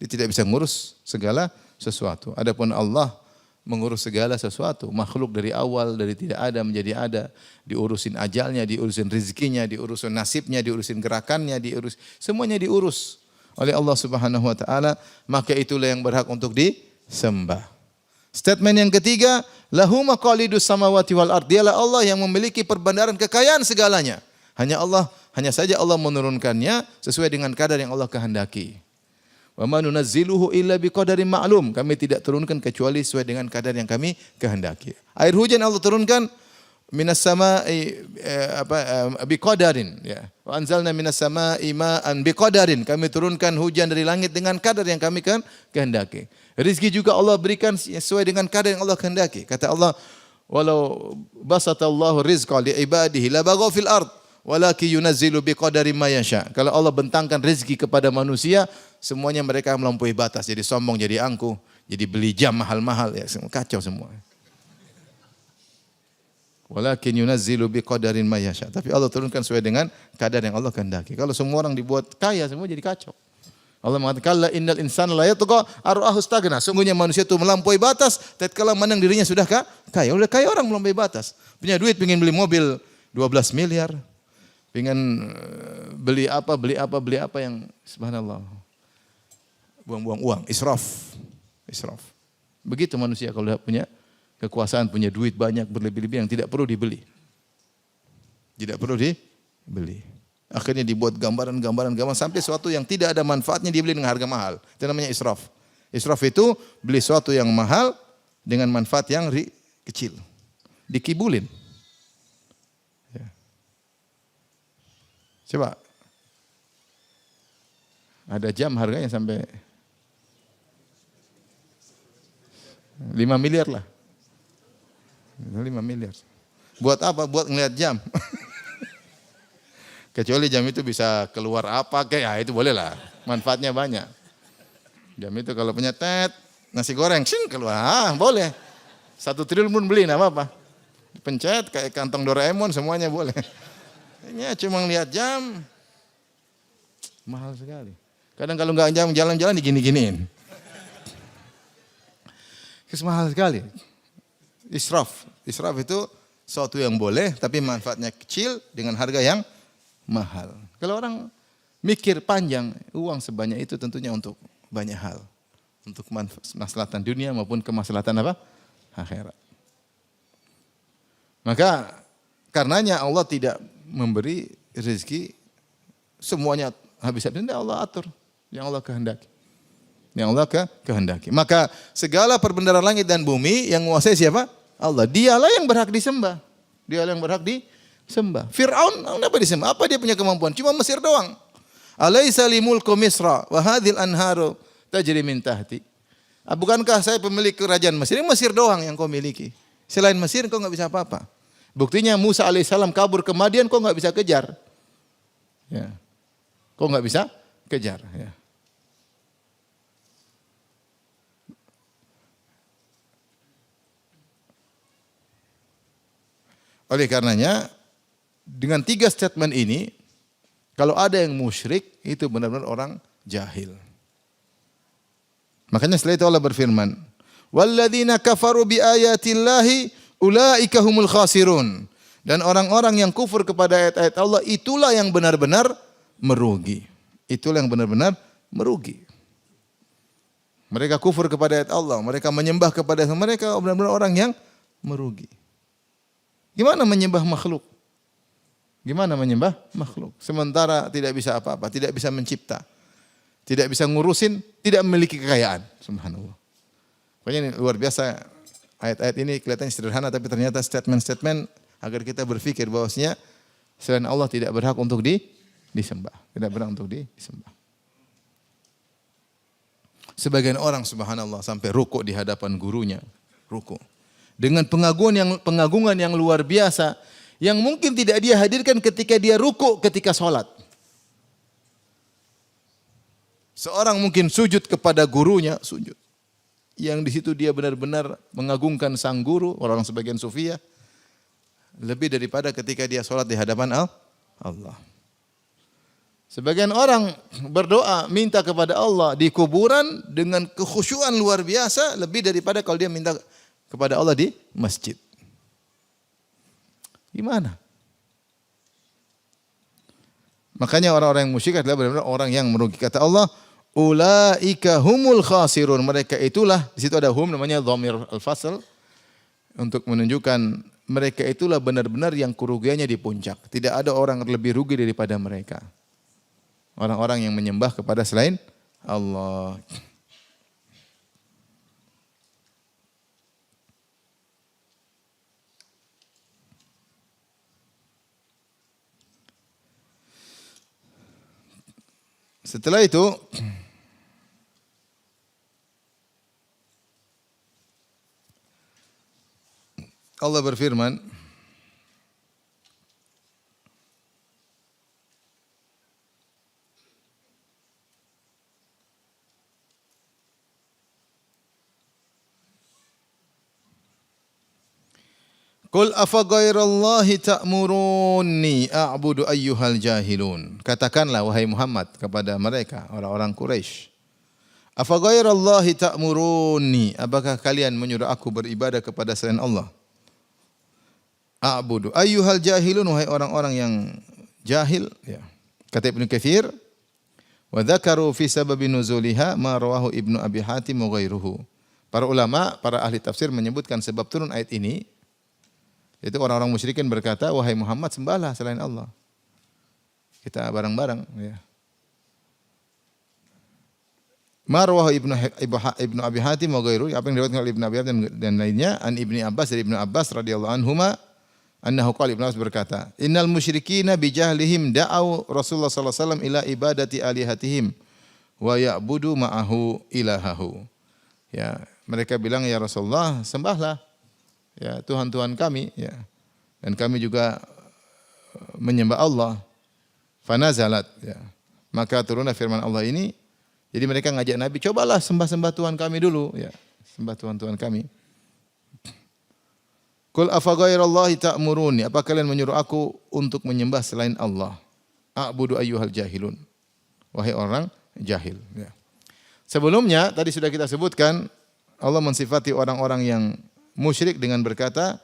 A: Dia tidak bisa ngurus segala sesuatu. Adapun Allah mengurus segala sesuatu. Makhluk dari awal, dari tidak ada menjadi ada. Diurusin ajalnya, diurusin rezekinya, diurusin nasibnya, diurusin gerakannya, semuanya diurus oleh Allah Subhanahu wa taala. Maka itulah yang berhak untuk disembah. Statement yang ketiga, lahu maqalidus samawati wal ard. Dialah Allah yang memiliki perbandaran kekayaan segalanya. Hanya saja Allah menurunkannya sesuai dengan kadar yang Allah kehendaki. Wa ma nunazziluhu illa biqadarin ma'lum. Kami tidak turunkan kecuali sesuai dengan kadar yang kami kehendaki. Air hujan Allah turunkan minas samaa'i biqadarin, ya. Wa anzalna minas samaa'i ma'an biqadarin. Kami turunkan hujan dari langit dengan kadar yang kami kehendaki. Rizki juga Allah berikan sesuai dengan kadar yang Allah kehendaki. Kata Allah, walau basatallahu rizqa li ibadihi la baghaw fil ard walakin yunazzilu biqadari ma yasha. Kalau Allah bentangkan rezeki kepada manusia, semuanya mereka melampaui batas, jadi sombong, jadi angkuh, jadi beli jam mahal-mahal, ya semua kacau semua. Walakin yunazzilu biqadarin ma yasha. Tapi Allah turunkan sesuai dengan kadar yang Allah kehendaki. Kalau semua orang dibuat kaya, semua jadi kacau. Allah mengatakan, "Kalla innal insana la yatgha ar-ra'ahu istaghna." Sungguhnya manusia itu melampaui batas tatkala memandang dirinya sudah kaya. Udah kaya orang melampaui batas. Punya duit pengen beli mobil 12 miliar. Pengen beli apa yang subhanallah. Buang-buang uang, israf. Begitu manusia kalau punya kekuasaan, punya duit banyak berlebih-lebih yang tidak perlu dibeli. Tidak perlu dibeli. Akhirnya dibuat gambaran sampai sesuatu yang tidak ada manfaatnya dibeli dengan harga mahal. Itu namanya israf. Israf itu beli sesuatu yang mahal dengan manfaat yang kecil. dikibulin. Ya. Coba, ada jam harganya sampai 5 miliar lah. 5 miliar. Buat apa? Buat ngeliat jam. Kecuali jam itu bisa keluar apa kayak, ya itu boleh lah. Manfaatnya banyak. Jam itu kalau punya nasi goreng, keluar, boleh. 1 triliun pun beli, enggak apa-apa. Pencet kayak kantong Doraemon, semuanya boleh. Ini cuma ngeliat jam, mahal sekali. Kadang kalau nggak jam jalan-jalan digini-giniin. Mahal sekali. Israf itu sesuatu yang boleh, tapi manfaatnya kecil dengan harga yang mahal. Kalau orang mikir panjang, uang sebanyak itu tentunya untuk banyak hal. Untuk kemaslahatan dunia maupun kemaslahatan apa? Akhirat. Maka karenanya Allah tidak memberi rezeki semuanya habis-habisan. Allah atur yang Allah kehendaki. Yang Allah kehendaki. Maka segala perbendaharaan langit dan bumi yang menguasai siapa? Allah. Dialah yang berhak disembah. Dialah yang berhak disembah. Fir'aun apa disembah? Apa dia punya kemampuan? Cuma Mesir doang. Alaisa li mulku Misra wa hadhil anharu tajri min tahti. Bukankah saya pemilik kerajaan Mesir? Ini Mesir doang yang kau miliki. Selain Mesir kau enggak bisa apa-apa. Buktinya Musa alaihissalam kabur ke Madian, kau enggak bisa kejar. Ya. Kau enggak bisa kejar, ya. Oleh karenanya, dengan 3 statement ini, kalau ada yang musyrik, itu benar-benar orang jahil. Makanya setelah itu Allah berfirman, "Walladzina kafaru biayatillahi ulaika humul khasirun." Dan orang-orang yang kufur kepada ayat-ayat Allah, itulah yang benar-benar merugi. Itulah yang benar-benar merugi. Mereka kufur kepada ayat Allah, mereka menyembah kepada mereka, benar-benar orang yang merugi. Gimana menyembah makhluk? Gimana menyembah makhluk? Sementara tidak bisa apa-apa, tidak bisa mencipta, tidak bisa ngurusin, tidak memiliki kekayaan. Subhanallah. Pokoknya ini luar biasa. Ayat-ayat ini kelihatannya sederhana, tapi ternyata statement-statement agar kita berpikir bahwasanya selain Allah tidak berhak untuk disembah. Tidak berhak untuk disembah. Sebagian orang subhanallah sampai rukuk di hadapan gurunya. Rukuk. Dengan pengagungan yang luar biasa, yang mungkin tidak dia hadirkan ketika dia rukuk ketika sholat. Seorang mungkin sujud kepada gurunya, sujud. Yang di situ dia benar-benar mengagungkan sang guru, orang sebagian sufiyah, lebih daripada ketika dia sholat di hadapan Allah. Sebagian orang berdoa minta kepada Allah di kuburan dengan kekhusyuan luar biasa, lebih daripada kalau dia minta kepada Allah di masjid. Gimana? Makanya orang-orang yang musyrik adalah benar-benar orang yang merugi. Kata Allah, ulaika humul khasirun. Mereka itulah, di situ ada hum namanya dhamir al-fasl untuk menunjukkan mereka itulah benar-benar yang kerugiannya di puncak. Tidak ada orang lebih rugi daripada mereka. Orang-orang yang menyembah kepada selain Allah. Setelah itu Allah berfirman, Qul afa ghairallahi ta'muruni a'budu ayyuhal jahilun. Katakanlah wahai Muhammad kepada mereka orang-orang Quraisy. Afa ghairallahi ta'muruni, apakah kalian menyuruh aku beribadah kepada selain Allah? A'budu ayyuhal jahilun, wahai orang-orang yang jahil, ya. Kata Ibnu Katsir, wa dzakaru fi sababi nuzuliha ma rawahu Ibnu Abi Hatim wa ghairuhu. Para ulama, para ahli tafsir menyebutkan sebab turun ayat ini. Itu orang-orang musyrikin berkata, wahai Muhammad, sembahlah selain Allah. Kita bareng-bareng, ya. Marwah ibnu Abi Hatim wa ghairu, apa yang diriwayatkan oleh Ibnu Abi Hatim dan lainnya, an Ibni Abbas dari Ibnu Abbas radhiyallahu anhuma, annahu qala, Ibnu Abbas berkata, innal musyrikina bi jahlihim da'au Rasulullah sallallahu alaihi wasallam ila ibadati alihatihim wa ya'budu ma'ahu ilahahu. Ya, mereka bilang, ya Rasulullah, sembahlah ya Tuhan-Tuhan kami ya. Dan kami juga menyembah Allah. Fanazalat ya. Maka turunlah firman Allah ini. Jadi mereka ngajak Nabi, cobalah sembah-sembah Tuhan kami dulu ya. Sembah Tuhan-Tuhan kami. Qul afa ghairallahi ta'muruni? Apa kalian menyuruh aku untuk menyembah selain Allah? A'budu ayyuhal jahilun. Wahai orang jahil ya. Sebelumnya tadi sudah kita sebutkan Allah mensifati orang-orang yang musyrik dengan berkata,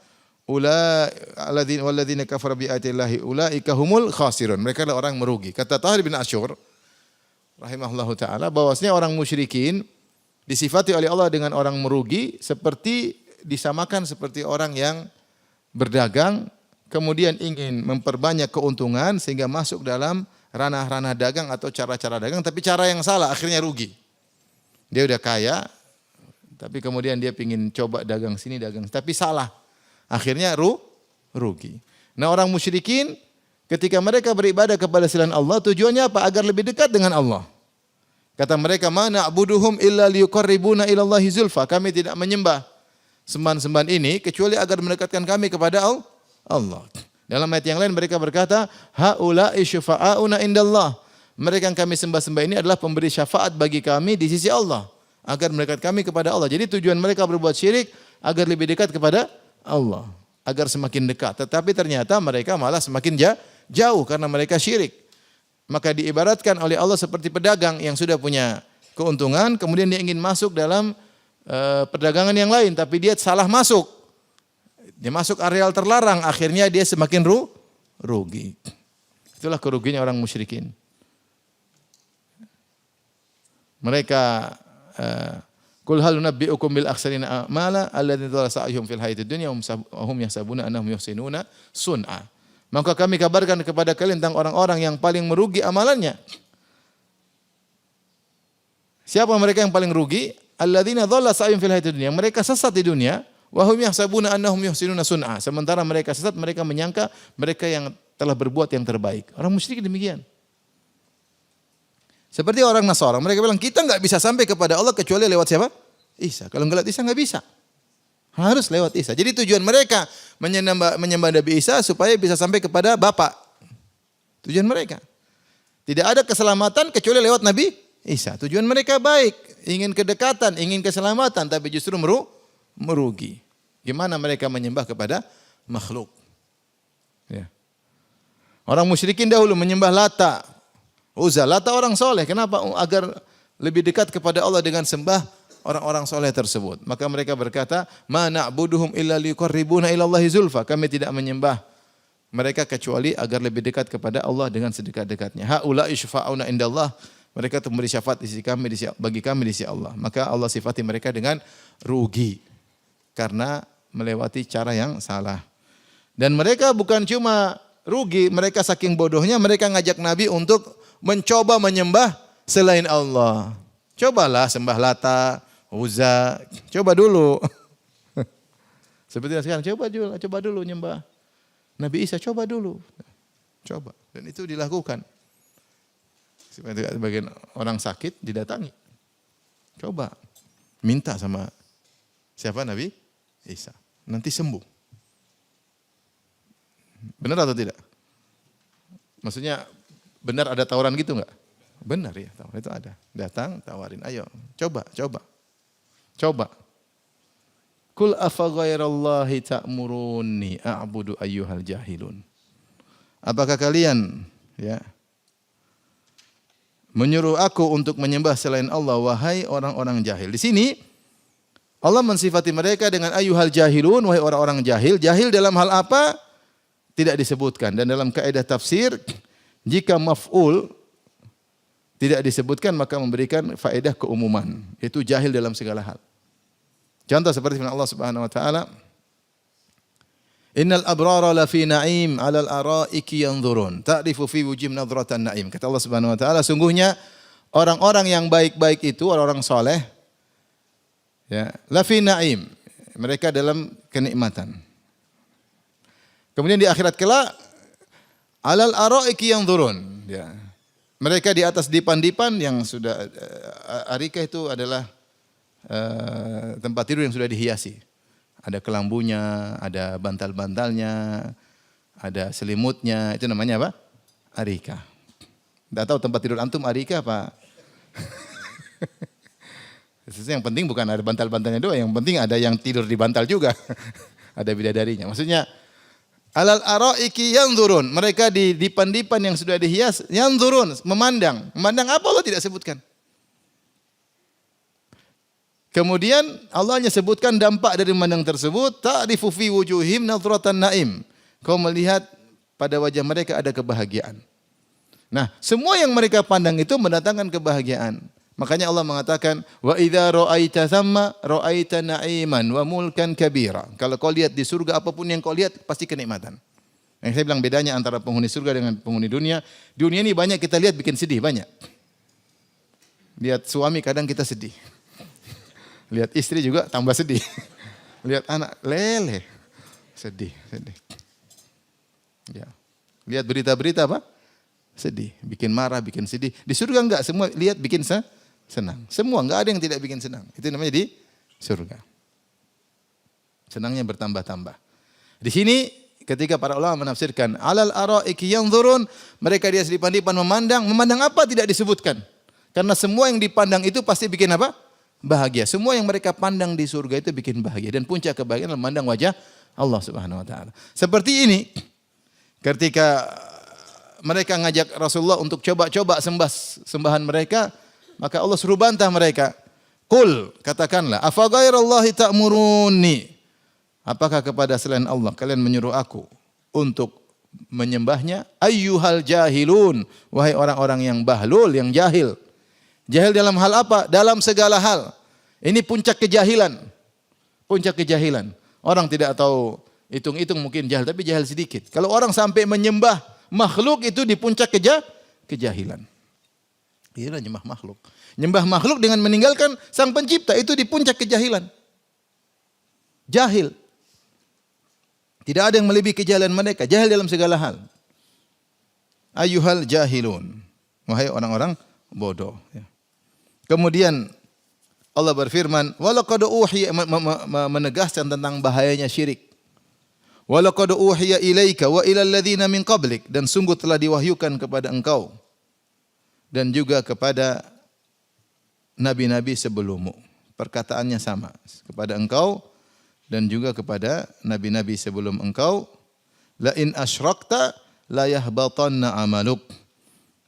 A: walladzina kafaru bi ayatillahi ulaika humul khasirun. Mereka adalah orang merugi. Kata Tahir bin Asyur rahimahullahu taala, bahwasanya orang musyrikin disifati oleh Allah dengan orang merugi, seperti disamakan seperti orang yang berdagang kemudian ingin memperbanyak keuntungan sehingga masuk dalam ranah-ranah dagang atau cara-cara dagang, tapi cara yang salah akhirnya rugi. Dia udah kaya tapi kemudian dia ingin coba dagang sini dagang, tapi salah. Akhirnya rugi. Nah, orang musyrikin ketika mereka beribadah kepada selain Allah, tujuannya apa? Agar lebih dekat dengan Allah. Kata mereka, "Ma na'buduhum illa liyuqarribuna ila Allahi zulfa." Kami tidak menyembah sembahan-sembahan ini kecuali agar mendekatkan kami kepada Allah. Dalam ayat yang lain mereka berkata, "Haula'i syufa'auna indallah." Mereka yang kami sembah-sembah ini adalah pemberi syafaat bagi kami di sisi Allah, agar mendekatkan kami kepada Allah. Jadi tujuan mereka berbuat syirik agar lebih dekat kepada Allah, agar semakin dekat. Tetapi ternyata mereka malah semakin jauh karena mereka syirik. Maka diibaratkan oleh Allah seperti pedagang yang sudah punya keuntungan, kemudian dia ingin masuk dalam perdagangan yang lain, tapi dia salah masuk. Dia masuk areal terlarang, akhirnya dia semakin rugi. Itulah kerugiannya orang musyrikin. Mereka Qul hal nunabbi'ukum bil akhsarina a'mala alladzina dhalla sa'yuhum fil hayatid dunya wa hum yahsabuna annahum yuhsinuna sun'a. Maka kami kabarkan kepada kalian tentang orang-orang yang paling merugi amalannya. Siapa mereka yang paling rugi? Alladzina dhalla sa'yuhum fil hayatid dunya. Mereka sesat di dunia, wa hum yahsabuna annahum yuhsinuna sun'a. Sementara mereka sesat, mereka menyangka mereka yang telah berbuat yang terbaik. Orang musyrik demikian. Seperti orang Nasara, mereka bilang kita enggak bisa sampai kepada Allah kecuali lewat siapa? Isa. Kalau enggak lewat Isa enggak bisa. Harus lewat Isa. Jadi tujuan mereka menyembah Nabi Isa supaya bisa sampai kepada Bapa. Tujuan mereka. Tidak ada keselamatan kecuali lewat Nabi Isa. Tujuan mereka baik, ingin kedekatan, ingin keselamatan, tapi justru merugi. Gimana mereka menyembah kepada makhluk? Ya. Orang musyrikin dahulu menyembah Lata, Uzza. Lata orang soleh. Kenapa? Agar lebih dekat kepada Allah dengan sembah orang-orang soleh tersebut. Maka mereka berkata, "Ma na'buduhum illa liqarribuna ila Allahi zulfa." Kami tidak menyembah mereka kecuali agar lebih dekat kepada Allah dengan sedekat-dekatnya. Haula'i syufa'auna indallah. Mereka itu memberi syafaat bagi kami di sisi Allah. Maka Allah sifati mereka dengan rugi karena melewati cara yang salah. Dan mereka bukan cuma rugi, mereka saking bodohnya mereka ngajak Nabi untuk mencoba menyembah selain Allah. Cobalah sembah Lata, Uzza, coba dulu. Seperti sekarang, coba dulu nyembah Nabi Isa, coba dulu. Coba. Dan itu dilakukan. Sebagian orang sakit didatangi. Coba. Minta sama siapa? Nabi Isa. Nanti sembuh. Benar atau tidak? Maksudnya benar ada tawaran gitu enggak? Benar ya, tawaran itu ada. Datang, tawarin, ayo, coba. Kul afa ghairallahi ta'muruni a'budu ayyuhal jahilun. Apakah kalian ya menyuruh aku untuk menyembah selain Allah, wahai orang-orang jahil. Di sini Allah mensifati mereka dengan ayyuhal jahilun, wahai orang-orang jahil. Jahil dalam hal apa? Tidak disebutkan. Dan dalam kaidah tafsir, jika maf'ul tidak disebutkan maka memberikan faedah keumuman. Itu jahil dalam segala hal. Contoh seperti firman Allah Subhanahu wa taala, "Innal abrara lafi na'im 'alal araiki yanzurun, ta'rifu fi wujuhihim nadratan na'im." Kata Allah Subhanahu wa taala, sungguhnya orang-orang yang baik-baik itu, orang-orang soleh, ya, lafi na'im. Mereka dalam kenikmatan. Kemudian di akhirat kelak, alal araiki yang turun. Ya. Mereka di atas dipan-dipan yang sudah, arika itu adalah tempat tidur yang sudah dihiasi. Ada kelambunya, ada bantal-bantalnya, ada selimutnya, itu namanya apa? Arika. Tidak tahu tempat tidur antum arika apa? Yang penting bukan ada bantal-bantalnya doang, yang penting ada yang tidur di bantal juga. Ada bidadarinya. Maksudnya alal araiki yanzurun, mereka di dipan-dipan yang sudah dihias, yanzurun, memandang. Memandang apa Allah tidak sebutkan. Kemudian Allah hanya sebutkan dampak dari memandang tersebut, ta'rifu fi wujuhim nadratan naim. Kau melihat pada wajah mereka ada kebahagiaan. Nah, semua yang mereka pandang itu mendatangkan kebahagiaan. Makanya Allah mengatakan, wa idza ra'aita thamma ra'aita na'iman wa mulkan kabira. Kalau kau lihat di surga apapun yang kau lihat pasti kenikmatan. Yang saya bilang bedanya antara penghuni surga dengan penghuni dunia. Dunia ini banyak kita lihat bikin sedih, banyak. Lihat suami kadang kita sedih. Lihat istri juga tambah sedih. Lihat anak leleh. Sedih. Ya. Lihat berita-berita apa? Sedih, bikin marah, bikin sedih. Di surga enggak, semua lihat bikin senang. Semua enggak ada yang tidak bikin senang. Itu namanya di surga. Senangnya bertambah-tambah. Di sini ketika para ulama menafsirkan alal araiki yanzurun, mereka di atas dipan-dipan memandang apa tidak disebutkan. Karena semua yang dipandang itu pasti bikin apa? Bahagia. Semua yang mereka pandang di surga itu bikin bahagia, dan puncak kebahagiaan adalah memandang wajah Allah Subhanahu wa taala. Seperti ini ketika mereka ngajak Rasulullah untuk coba-coba sembahan mereka, maka Allah suruh bantah mereka. Qul, katakanlah, afa ghairallahi ta'muruni? Apakah kepada selain Allah kalian menyuruh aku untuk menyembahnya? Ayyuhal jahilun, wahai orang-orang yang bahlul, yang jahil. Jahil dalam hal apa? Dalam segala hal. Ini puncak kejahilan. Puncak kejahilan. Orang tidak tahu hitung-hitung mungkin jahil, tapi jahil sedikit. Kalau orang sampai menyembah makhluk itu di puncak kejahilan. Inilah nyembah makhluk. Nyembah makhluk dengan meninggalkan sang pencipta itu di puncak kejahilan. Jahil. Tidak ada yang melebihi kejahilan mereka. Jahil dalam segala hal. Ayyuhal jahilun. Wahai orang-orang bodoh. Kemudian Allah berfirman, walaqad uhiya, menegaskan tentang bahayanya syirik. Walaqad uhiya ilaika wa ilal ladzina min qablik, dan sungguh telah diwahyukan kepada engkau dan juga kepada nabi-nabi sebelummu. Perkataannya sama, kepada engkau dan juga kepada nabi-nabi sebelum engkau. La in asyrakta la yahbatanna amaluk.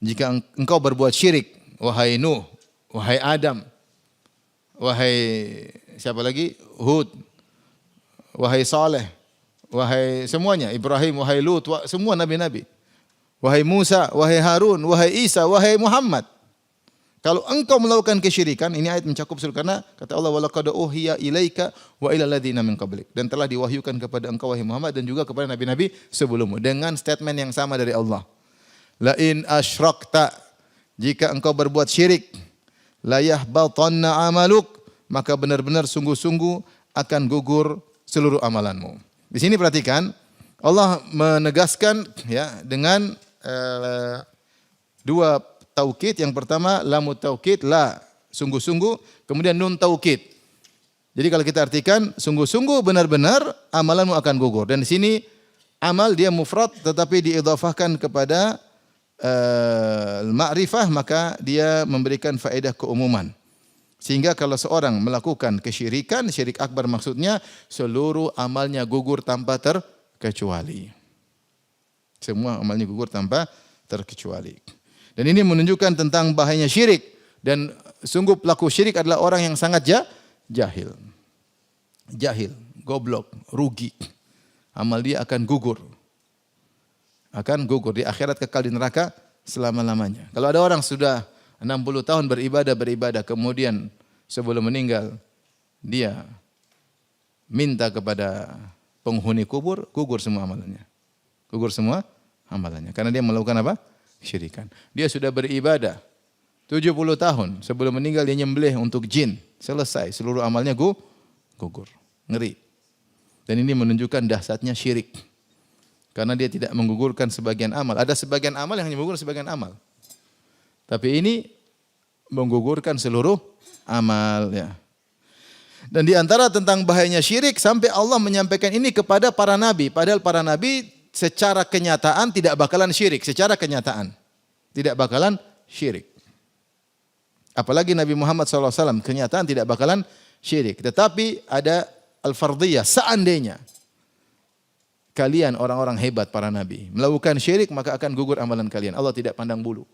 A: Jika engkau berbuat syirik, wahai Nuh, wahai Adam, wahai siapa lagi? Hud, wahai Saleh, wahai semuanya, Ibrahim, wahai Lut, semua nabi-nabi. Wahai Musa, wahai Harun, wahai Isa, wahai Muhammad. Kalau engkau melakukan kesyirikan, ini ayat mencakup seluruh, karena kata Allah, walaqad uhiya ilaika wa ilal ladzina min qablik, dan telah diwahyukan kepada engkau wahai Muhammad dan juga kepada nabi-nabi sebelummu, dengan statement yang sama dari Allah. La in asyrakta, jika engkau berbuat syirik, la yahbatanna amaluk, maka benar-benar sungguh-sungguh akan gugur seluruh amalanmu. Di sini perhatikan, Allah menegaskan ya dengan dua taukid. Yang pertama lamut taukid, la, sungguh-sungguh, kemudian nun taukid. Jadi kalau kita artikan sungguh-sungguh benar-benar amalanmu akan gugur. Dan di sini amal dia mufrad tetapi diidhafahkan kepada ma'rifah, maka dia memberikan faedah keumuman. Sehingga kalau seorang melakukan kesyirikan, syirik akbar maksudnya, seluruh amalnya gugur tanpa terkecuali. Semua amalnya gugur tanpa terkecuali. Dan ini menunjukkan tentang bahayanya syirik. Dan sungguh pelaku syirik adalah orang yang sangat jahil. Jahil, goblok, rugi. Amal dia akan gugur. Akan gugur di akhirat, kekal di neraka selama-lamanya. Kalau ada orang sudah 60 tahun beribadah, kemudian sebelum meninggal dia minta kepada penghuni kubur, gugur semua amalannya. Gugur semua amalannya. Karena dia melakukan apa? Kesyirikan. Dia sudah beribadah 70 tahun sebelum meninggal dia nyembelih untuk jin. Selesai, seluruh amalnya gugur. Ngeri. Dan ini menunjukkan dahsyatnya syirik. Karena dia tidak menggugurkan sebagian amal. Ada sebagian amal yang hanya menggugurkan sebagian amal. Tapi ini menggugurkan seluruh amal ya. Dan di antara tentang bahayanya syirik sampai Allah menyampaikan ini kepada para nabi. Padahal para nabi secara kenyataan tidak bakalan syirik. Secara kenyataan tidak bakalan syirik. Apalagi Nabi Muhammad SAW kenyataan tidak bakalan syirik. Tetapi ada al-fardiyah. Seandainya kalian orang-orang hebat para nabi melakukan syirik maka akan gugur amalan kalian. Allah tidak pandang bulu.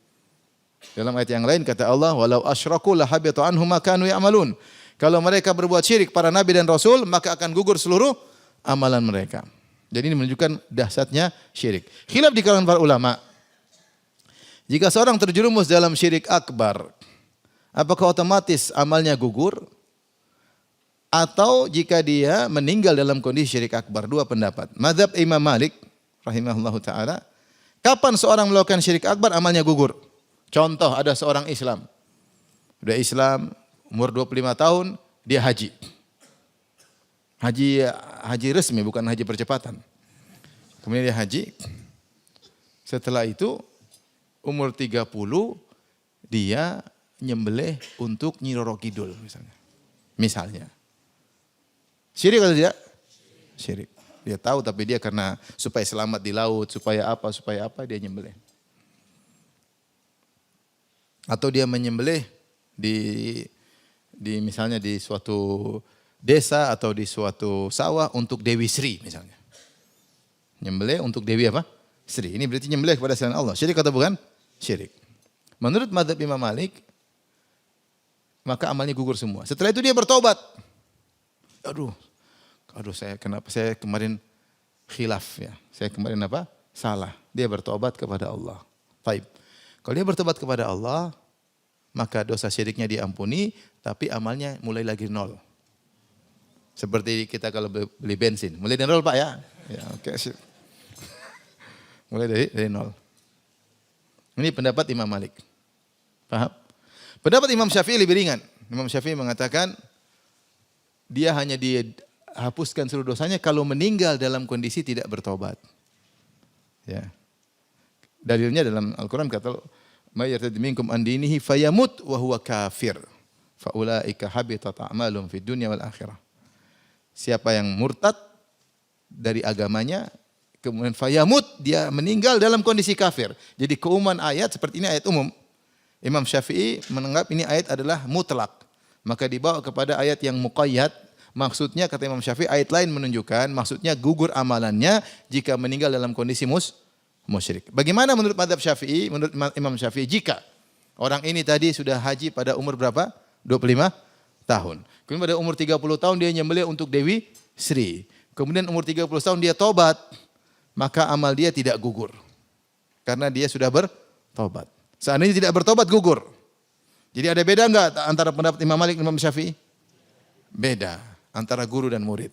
A: Dalam ayat yang lain kata Allah, walau asyraku lahabita anhum ma kanu ya'malun. Kalau mereka berbuat syirik para nabi dan rasul, maka akan gugur seluruh amalan mereka. Jadi ini menunjukkan dahsyatnya syirik. Khilaf di kalangan para ulama. Jika seorang terjerumus dalam syirik akbar, apakah otomatis amalnya gugur? Atau jika dia meninggal dalam kondisi syirik akbar? Dua pendapat. Mazhab Imam Malik rahimahullahu taala, kapan seorang melakukan syirik akbar amalnya gugur? Contoh, ada seorang Islam. Sudah Islam, umur 25 tahun, dia haji. Haji resmi, bukan haji percepatan. Kemudian dia haji. Setelah itu, umur 30, dia nyembelih untuk Nyi Roro Kidul misalnya. Misalnya. Syirik atau tidak? Syirik. Dia tahu tapi dia karena supaya selamat di laut, supaya apa, dia nyembelih. Atau dia menyembelih di misalnya di suatu desa atau di suatu sawah untuk Dewi Sri misalnya. Nyembelih untuk Dewi apa? Sri. Ini berarti nyembelih kepada selain Allah. Syirik atau bukan? Syirik. Menurut mazhab Imam Malik, maka amalnya gugur semua. Setelah itu dia bertobat. Aduh, kenapa saya kemarin khilaf ya. Saya kemarin apa? Salah. Dia bertobat kepada Allah. Baik. Kalau dia bertobat kepada Allah, maka dosa syiriknya diampuni, tapi amalnya mulai lagi nol. Seperti kita kalau beli bensin, mulai dari nol Pak ya. Ya oke. Mulai dari nol. Ini pendapat Imam Malik. Paham? Pendapat Imam Syafi'i lebih ringan. Imam Syafi'i mengatakan dia hanya dihapuskan seluruh dosanya kalau meninggal dalam kondisi tidak bertobat. Ya. Dalilnya dalam Al-Quran kata, "May yartad minkum an dinihi fayamut wa huwa kafir, fa ulaika habitat a'malum fid dunya wal akhirah." Siapa yang murtad dari agamanya kemudian fayamut, dia meninggal dalam kondisi kafir. Jadi keumuman ayat seperti ini ayat umum. Imam Syafi'i menganggap ini ayat adalah mutlak. Maka dibawa kepada ayat yang muqayyad. Maksudnya kata Imam Syafi'i ayat lain menunjukkan maksudnya gugur amalannya jika meninggal dalam kondisi musyrik. Bagaimana menurut mazhab Syafi'i? Menurut Imam Syafi'i jika orang ini tadi sudah haji pada umur berapa? 25 tahun. Kemudian pada umur 30 tahun dia nyembelih untuk Dewi Sri. Kemudian umur 30 tahun dia tobat, maka amal dia tidak gugur. Karena dia sudah bertobat. Seandainya tidak bertobat gugur. Jadi ada beda enggak antara pendapat Imam Malik dan Imam Syafi'i? Beda antara guru dan murid.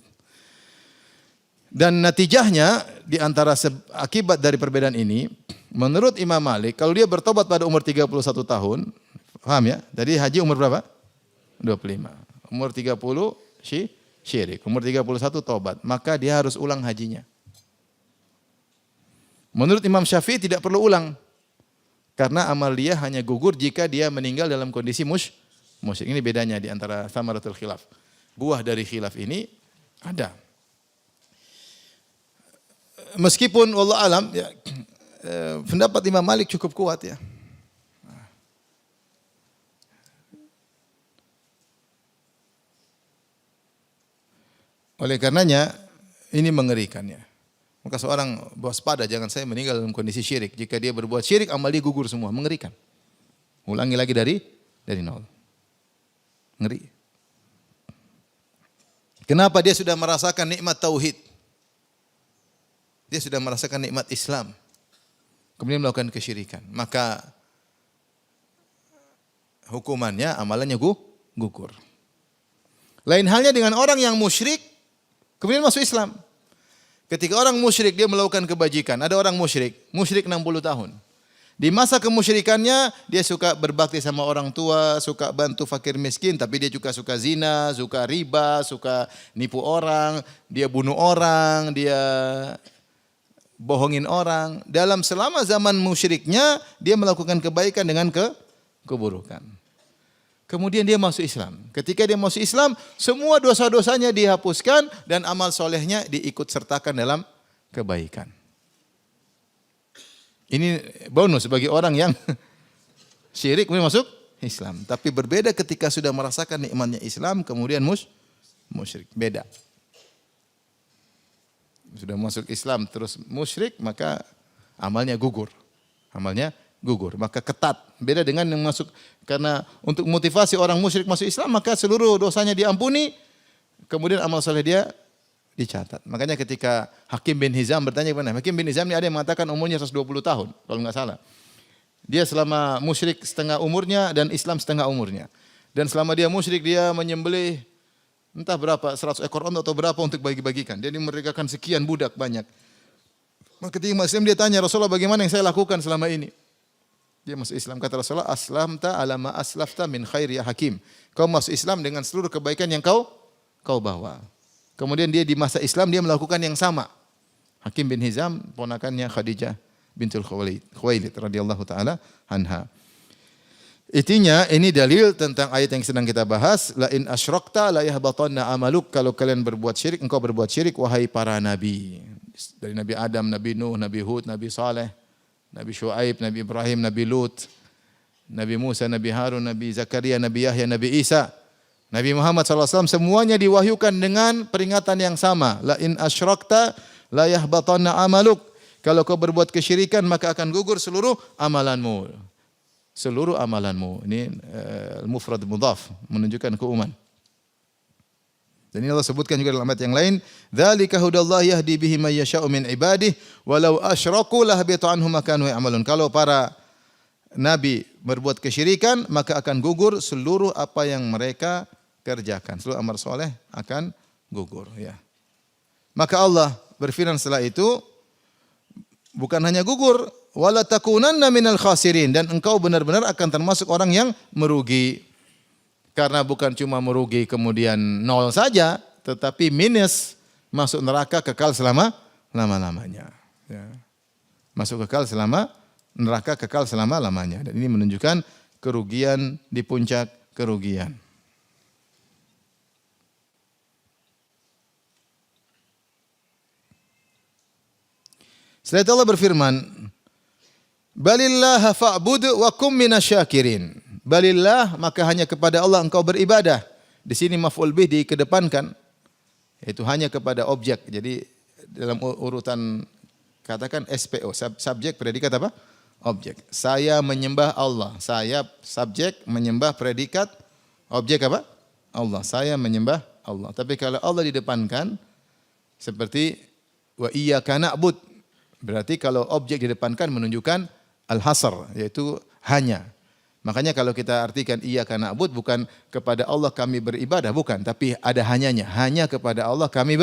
A: Dan natijahnya di antara akibat dari perbedaan ini, menurut Imam Malik, kalau dia bertobat pada umur 31 tahun, paham ya? Jadi haji umur berapa? 25. Umur 30 syirik, umur 31 tobat, maka dia harus ulang hajinya. Menurut Imam Syafi'i tidak perlu ulang. Karena amal dia hanya gugur jika dia meninggal dalam kondisi musyrik. Ini bedanya di antara samaratul khilaf. Buah dari khilaf ini ada. Meskipun wallahu alam ya, pendapat Imam Malik cukup kuat ya. Oleh karenanya ini mengerikan ya. Maka seorang waspada jangan saya meninggal dalam kondisi syirik. Jika dia berbuat syirik amal dia gugur semua, mengerikan. Ulangi lagi dari nol. Ngeri. Kenapa dia sudah merasakan nikmat tauhid? Dia sudah merasakan nikmat Islam. Kemudian melakukan kesyirikan. Maka hukumannya, amalannya gugur. Lain halnya dengan orang yang musyrik, kemudian masuk Islam. Ketika orang musyrik dia melakukan kebajikan. Ada orang musyrik 60 tahun. Di masa kemusyrikannya, dia suka berbakti sama orang tua, suka bantu fakir miskin, tapi dia juga suka zina, suka riba, suka nipu orang, dia bunuh orang, dia bohongin orang. Dalam selama zaman musyriknya, dia melakukan kebaikan dengan keburukan. Kemudian dia masuk Islam. Ketika dia masuk Islam, semua dosa-dosanya dihapuskan dan amal solehnya diikut sertakan dalam kebaikan. Ini bonus bagi orang yang syirik kemudian masuk Islam. Tapi berbeda ketika sudah merasakan nikmatnya Islam kemudian musyrik. Beda. Sudah masuk Islam terus musyrik maka amalnya gugur. Amalnya gugur. Maka ketat. Beda dengan yang masuk karena untuk motivasi orang musyrik masuk Islam maka seluruh dosanya diampuni. Kemudian amal soleh dia dicatat. Makanya ketika Hakim bin Hizam bertanya kepada Hakim bin Hizam ini ada yang mengatakan umurnya 120 tahun kalau enggak salah. Dia selama musyrik setengah umurnya dan Islam setengah umurnya. Dan selama dia musyrik dia menyembelih entah berapa 100 ekor onta atau berapa untuk bagi-bagikan. Dia memerdekakan sekian budak banyak. Maka ketika Muslim dia tanya Rasulullah bagaimana yang saya lakukan selama ini? Dia masuk Islam kata Rasulullah aslamta ala ma aslafta min khair ya Hakim. Kau masuk Islam dengan seluruh kebaikan yang kau bawa. Kemudian dia di masa Islam dia melakukan yang sama. Hakim bin Hizam ponakannya Khadijah bintul Khuwailid radhiyallahu taala anha. Intinya ini dalil tentang ayat yang sedang kita bahas, la in asyrakta la yahbatanna amaluk, kalau kalian berbuat syirik engkau berbuat syirik wahai para nabi. Dari Nabi Adam, Nabi Nuh, Nabi Hud, Nabi Saleh, Nabi Syuaib, Nabi Ibrahim, Nabi Lut, Nabi Musa, Nabi Harun, Nabi Zakaria, Nabi Yahya, Nabi Isa. Nabi Muhammad SAW semuanya diwahyukan dengan peringatan yang sama. La in asyrakta la yahbatanna amaluk. Kalau kau berbuat kesyirikan maka akan gugur seluruh amalanmu. Seluruh amalanmu. Ini mufrad mudhaf menunjukkan keumuman. Dan ini Allah sebutkan juga dalam ayat yang lain, dzalika hudallahi yahdi bihi may yasha'u min ibadihi walau asyraku lahabita anhum ma kanu ya'malun. Kalau para nabi berbuat kesyirikan maka akan gugur seluruh apa yang mereka kerjakan. Seluruh amal soleh akan gugur. Ya. Maka Allah berfirman setelah itu, bukan hanya gugur, wala takunanna minal khasirin, dan engkau benar-benar akan termasuk orang yang merugi. Karena bukan cuma merugi kemudian nol saja, tetapi minus, masuk neraka kekal selama-lamanya. Ya. Masuk neraka kekal selama-lamanya. Dan ini menunjukkan kerugian di puncak kerugian. Setelah itu Allah berfirman, Balillaha fa'bud wa kum minasyakirin. Balillah, maka hanya kepada Allah engkau beribadah. Di sini maf'ul bih dikedepankan, yaitu hanya kepada objek. Jadi dalam urutan katakan SPO, subjek predikat apa? Objek. Saya menyembah Allah. Saya subjek menyembah predikat objek apa? Allah. Saya menyembah Allah. Tapi kalau Allah didepankan seperti wa iyyaka na'bud, berarti kalau objek didepankan menunjukkan al-hasr, yaitu hanya. Makanya kalau kita artikan iyyaka na'bud bukan kepada Allah kami beribadah, bukan, tapi ada hanyanya. Hanya kepada Allah kami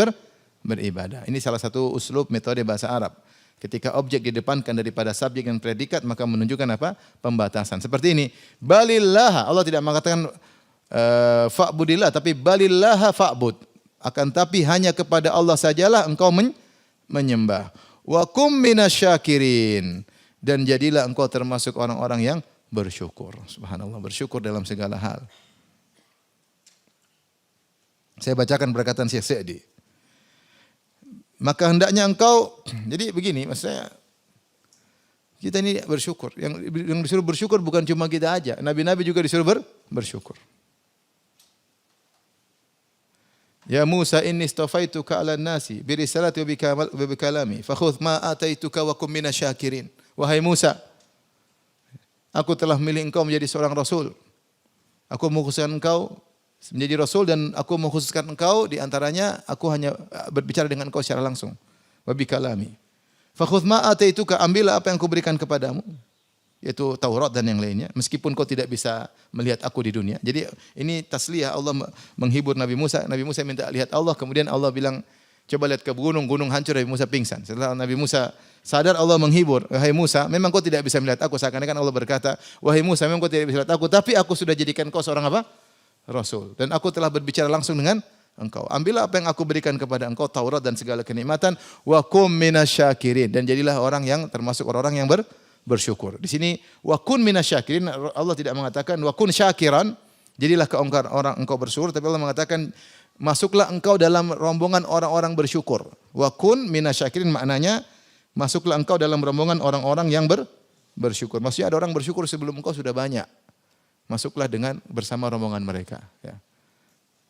A: beribadah. Ini salah satu uslub metode bahasa Arab. Ketika objek didepankan daripada subjek dan predikat maka menunjukkan apa? Pembatasan. Seperti ini, balillah, Allah tidak mengatakan fa'budillah, tapi balillah fa'bud. Akan tapi hanya kepada Allah sajalah engkau menyembah. Wa kum minasyakirin, dan jadilah engkau termasuk orang-orang yang bersyukur. Subhanallah, bersyukur dalam segala hal. Saya bacakan perkataan Syekh Sa'di. Maka hendaknya engkau, jadi begini, maksudnya kita ini bersyukur. Yang disuruh bersyukur bukan cuma kita aja. Nabi-nabi juga disuruh bersyukur. Ya Musa inni istafaituka 'alan nasi bi risalati wa bi kalami fakhudh ma ataituka wa kum minasyakirin. Wahai Musa, aku telah memilih engkau menjadi seorang rasul. Aku mengkhususkan engkau menjadi rasul dan aku mengkhususkan engkau di antaranya aku hanya berbicara dengan engkau secara langsung. Wa bi kalami. Fakhudh ma ataituka, ambillah apa yang kuberikan kepadamu, yaitu Taurat dan yang lainnya, meskipun kau tidak bisa melihat aku di dunia. Jadi ini tasliyah, Allah menghibur Nabi Musa. Nabi Musa minta lihat Allah, kemudian Allah bilang, Coba lihat ke gunung, gunung hancur, Nabi Musa pingsan. Setelah Nabi Musa sadar, Allah menghibur. Wahai Musa, memang kau tidak bisa melihat aku. Seakan-akan Allah berkata, wahai Musa, memang kau tidak bisa melihat aku, tapi aku sudah jadikan kau seorang apa? Rasul. Dan aku telah berbicara langsung dengan engkau. Ambillah apa yang aku berikan kepada engkau, Taurat dan segala kenikmatan. Wa kum minasyakirin. Dan jadilah orang yang termasuk orang-orang yang bersyukur. Di sini wa kun minasyakirin, Allah tidak mengatakan wa kun syakiran. Jadilah orang engkau bersyukur, tapi Allah mengatakan masuklah engkau dalam rombongan orang-orang bersyukur. Wa kun minasyakirin maknanya masuklah engkau dalam rombongan orang-orang yang bersyukur. Maksudnya ada orang bersyukur sebelum engkau sudah banyak. Masuklah dengan bersama rombongan mereka. Ya.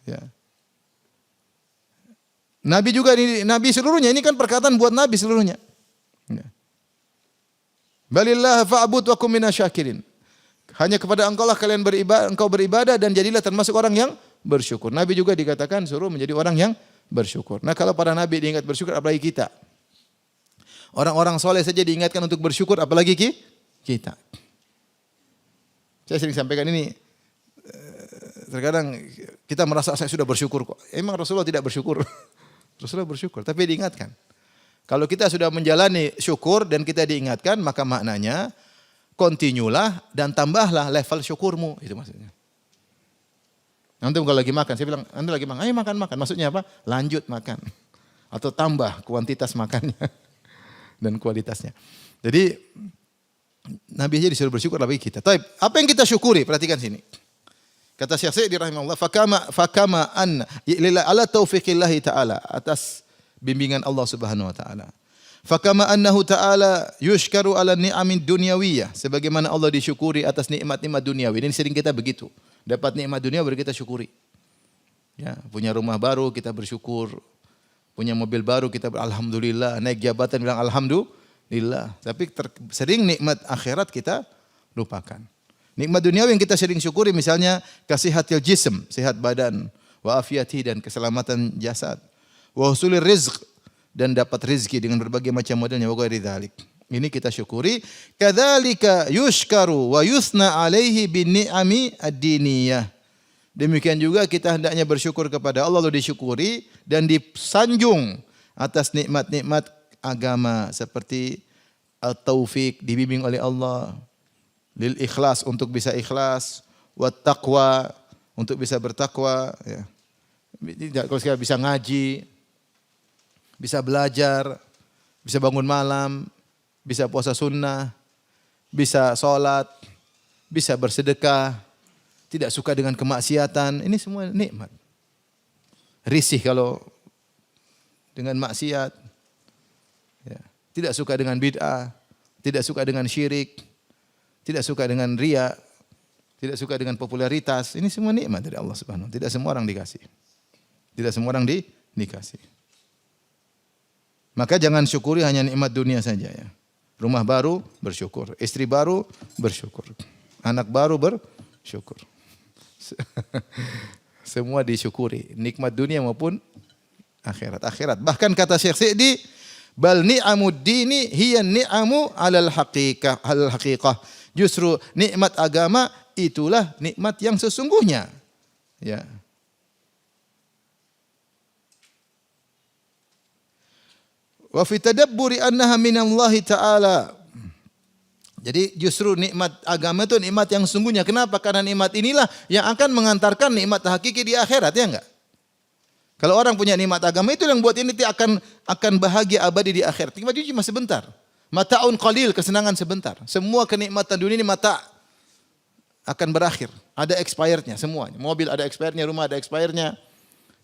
A: Ya. Nabi juga, Nabi seluruhnya, ini kan perkataan buat Nabi seluruhnya. Ya. Balillah fa'bud wa kum minasyakirin. Hanya kepada engkau lah kalian beribadah dan jadilah termasuk orang yang bersyukur. Nabi juga dikatakan suruh menjadi orang yang bersyukur. Nah, kalau para nabi diingat bersyukur, apalagi kita. Orang-orang soleh saja diingatkan untuk bersyukur, apalagi kita. Saya sering sampaikan ini, terkadang kita merasa saya sudah bersyukur kok. Emang Rasulullah tidak bersyukur. Rasulullah bersyukur, tapi diingatkan. Kalau kita sudah menjalani syukur dan kita diingatkan, maka maknanya kontinulah dan tambahlah level syukurmu, itu maksudnya. Nanti kalau lagi makan, saya bilang, Anda lagi makan, ayo makan. Maksudnya apa? Lanjut makan. Atau tambah kuantitas makannya dan kualitasnya. Jadi Nabi aja disuruh bersyukur, lebih kita. Taib, apa yang kita syukuri? Perhatikan sini. Kata Syekh Sa'di rahimahullah, fakama anna ala taufiqillahi ta'ala, atas bimbingan Allah Subhanahu wa taala. Fakama annahu ta'ala yushkaru ala ni'amin dunyawiyah, sebagaimana Allah disyukuri atas nikmat-nikmat duniawi. Ini sering kita begitu. Dapat nikmat dunia baru kita syukuri. Ya, punya rumah baru kita bersyukur. Punya mobil baru kita alhamdulillah, naik jabatan bilang alhamdulillah. Tapi sering nikmat akhirat kita lupakan. Nikmat dunia yang kita sering syukuri misalnya kasihatil jism, sehat badan, wa afiyati dan keselamatan jasad. Wa husulir rizq, dan dapat rezeki dengan berbagai macam modelnya, wa ghairi dzalik. Ini kita syukuri. Kadzalika yushkaru wa yusna alaihi bin ni'ami ad-diniyah. Demikian juga kita hendaknya bersyukur kepada Allah, lalu disyukuri dan disanjung atas nikmat-nikmat agama seperti at-taufik, dibimbing oleh Allah, lil ikhlas, untuk bisa ikhlas, wat taqwa, untuk bisa bertakwa, ya. Kalau sekali bisa ngaji, bisa belajar, bisa bangun malam, bisa puasa sunnah, bisa sholat, bisa bersedekah, tidak suka dengan kemaksiatan. Ini semua nikmat. Risih kalau dengan maksiat, ya. Tidak suka dengan bid'ah, tidak suka dengan syirik, tidak suka dengan riya, tidak suka dengan popularitas. Ini semua nikmat dari Allah Subhanahu wa taala. Tidak semua orang dikasih. Tidak semua orang dikasih. Maka jangan syukuri hanya nikmat dunia saja, ya. Rumah baru bersyukur, istri baru bersyukur, anak baru bersyukur. Semua disyukuri, nikmat dunia maupun akhirat. Bahkan kata Syekh Sa'di, bal ni'amud dini hiya ni'amu alal haqiqah. Justru nikmat agama itulah nikmat yang sesungguhnya. Ya. Wa fi tadabburi annaha minallahi ta'ala. Jadi justru nikmat agama itu nikmat yang sungguhnya. Kenapa? Karena nikmat inilah yang akan mengantarkan nikmat hakiki di akhirat, ya enggak? Kalau orang punya nikmat agama itu yang buat ini akan bahagia abadi di akhirat. Nikmat itu cuma sebentar. Mata'un qalil, kesenangan sebentar. Semua kenikmatan dunia ini mata akan berakhir. Ada expirednya semuanya. Mobil ada expirednya, rumah ada expirednya,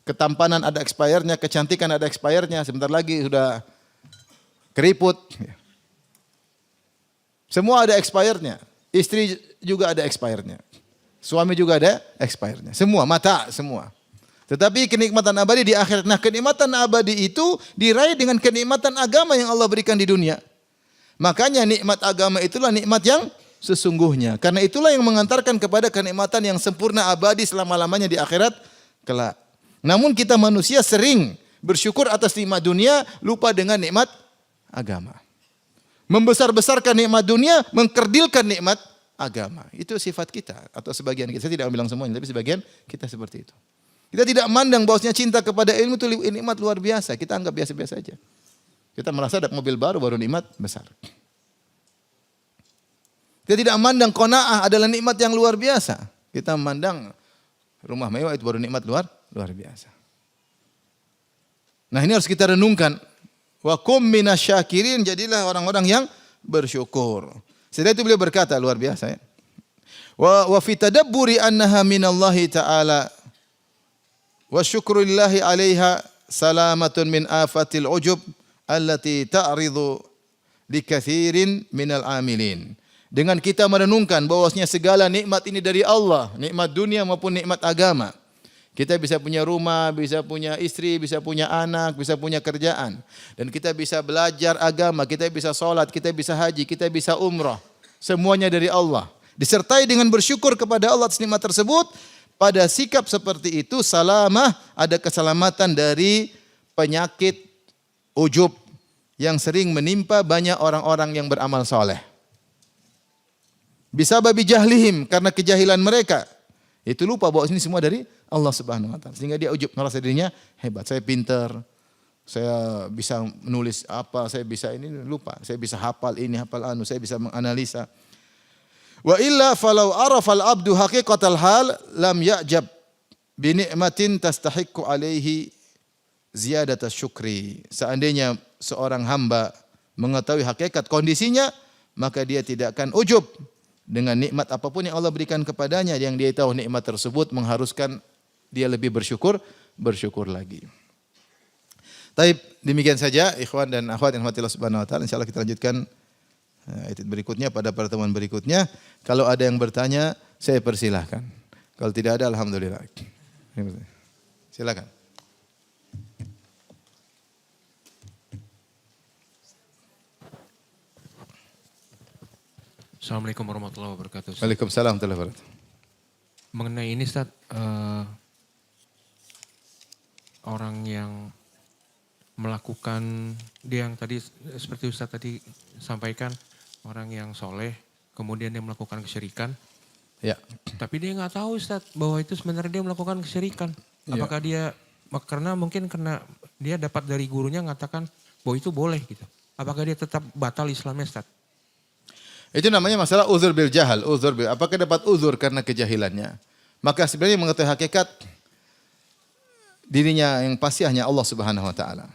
A: ketampanan ada expirednya, kecantikan ada expirednya. Sebentar lagi sudah keriput. Semua ada expirednya. Istri juga ada expirednya. Suami juga ada expirednya. Semua, mata semua. Tetapi kenikmatan abadi di akhirat. Nah, kenikmatan abadi itu diraih dengan kenikmatan agama yang Allah berikan di dunia. Makanya nikmat agama itulah nikmat yang sesungguhnya. Karena itulah yang mengantarkan kepada kenikmatan yang sempurna abadi selama-lamanya di akhirat kelak. Namun kita manusia sering bersyukur atas nikmat dunia, lupa dengan nikmat agama. Membesar-besarkan nikmat dunia, mengkerdilkan nikmat agama. Itu sifat kita atau sebagian kita. Saya tidak bilang semuanya, tapi sebagian kita seperti itu. Kita tidak mandang bahwasanya cinta kepada ilmu itu nikmat luar biasa. Kita anggap biasa-biasa saja. Kita merasa ada mobil baru nikmat besar. Kita tidak mandang qanaah adalah nikmat yang luar biasa. Kita memandang rumah mewah itu baru nikmat luar biasa. Nah, ini harus kita renungkan. Wa kum minasyakirin, jadilah orang-orang yang bersyukur. Setelah itu beliau berkata luar biasa ya. Wa fi tadabburi annaha minallahi ta'ala wa syukrulillahi 'alaiha salamatun min afatil ujub allati ta'ridu likathirin minal amilin. Dengan kita merenungkan bahwasanya segala nikmat ini dari Allah, nikmat dunia maupun nikmat agama. Kita bisa punya rumah, bisa punya istri, bisa punya anak, bisa punya kerjaan. Dan kita bisa belajar agama, kita bisa sholat, kita bisa haji, kita bisa umrah. Semuanya dari Allah. Disertai dengan bersyukur kepada Allah atas nikmat tersebut. Pada sikap seperti itu, salamah, ada keselamatan dari penyakit ujub yang sering menimpa banyak orang-orang yang beramal soleh. Bisa babi jahlihim, karena kejahilan mereka. Itu lupa bahwa ini semua dari Allah Subhanahu wa taala. Sehingga dia ujub, merasa dirinya hebat. Saya pintar, saya bisa menulis apa, saya bisa ini, lupa. Saya bisa hafal ini, hafal anu, saya bisa menganalisa. Wa illa falau arafal abdu haqiqatal hal lam ya'jab bi ni'matin tastahiqqu alaihi ziyadatas syukri. Seandainya seorang hamba mengetahui hakikat kondisinya, maka dia tidak akan ujub dengan nikmat apapun yang Allah berikan kepadanya, yang dia tahu nikmat tersebut mengharuskan dia lebih bersyukur lagi. Taib, demikian saja ikhwan dan akhwat yang Allah Subhanahu wa taala. Insyaallah kita lanjutkan ayat berikutnya pada pertemuan berikutnya. Kalau ada yang bertanya, saya persilahkan. Kalau tidak ada, alhamdulillah. Silakan.
B: Assalamualaikum warahmatullahi wabarakatuh.
A: Waalaikumsalam warahmatullahi wabarakatuh.
B: Mengenai ini Ustaz, orang yang melakukan, dia yang tadi seperti Ustaz tadi sampaikan, orang yang soleh, kemudian dia melakukan kesyirikan.
A: Ya.
B: Tapi dia nggak tahu Ustaz bahwa itu sebenarnya dia melakukan kesyirikan. Apakah dia, karena mungkin karena dia dapat dari gurunya mengatakan bahwa itu boleh gitu. Apakah dia tetap batal Islamnya Ustaz?
A: Itu namanya masalah uzur bil jahal. Apakah dapat uzur karena kejahilannya? Maka sebenarnya mengetahui hakikat dirinya yang pasti hanya Allah Subhanahu wa taala.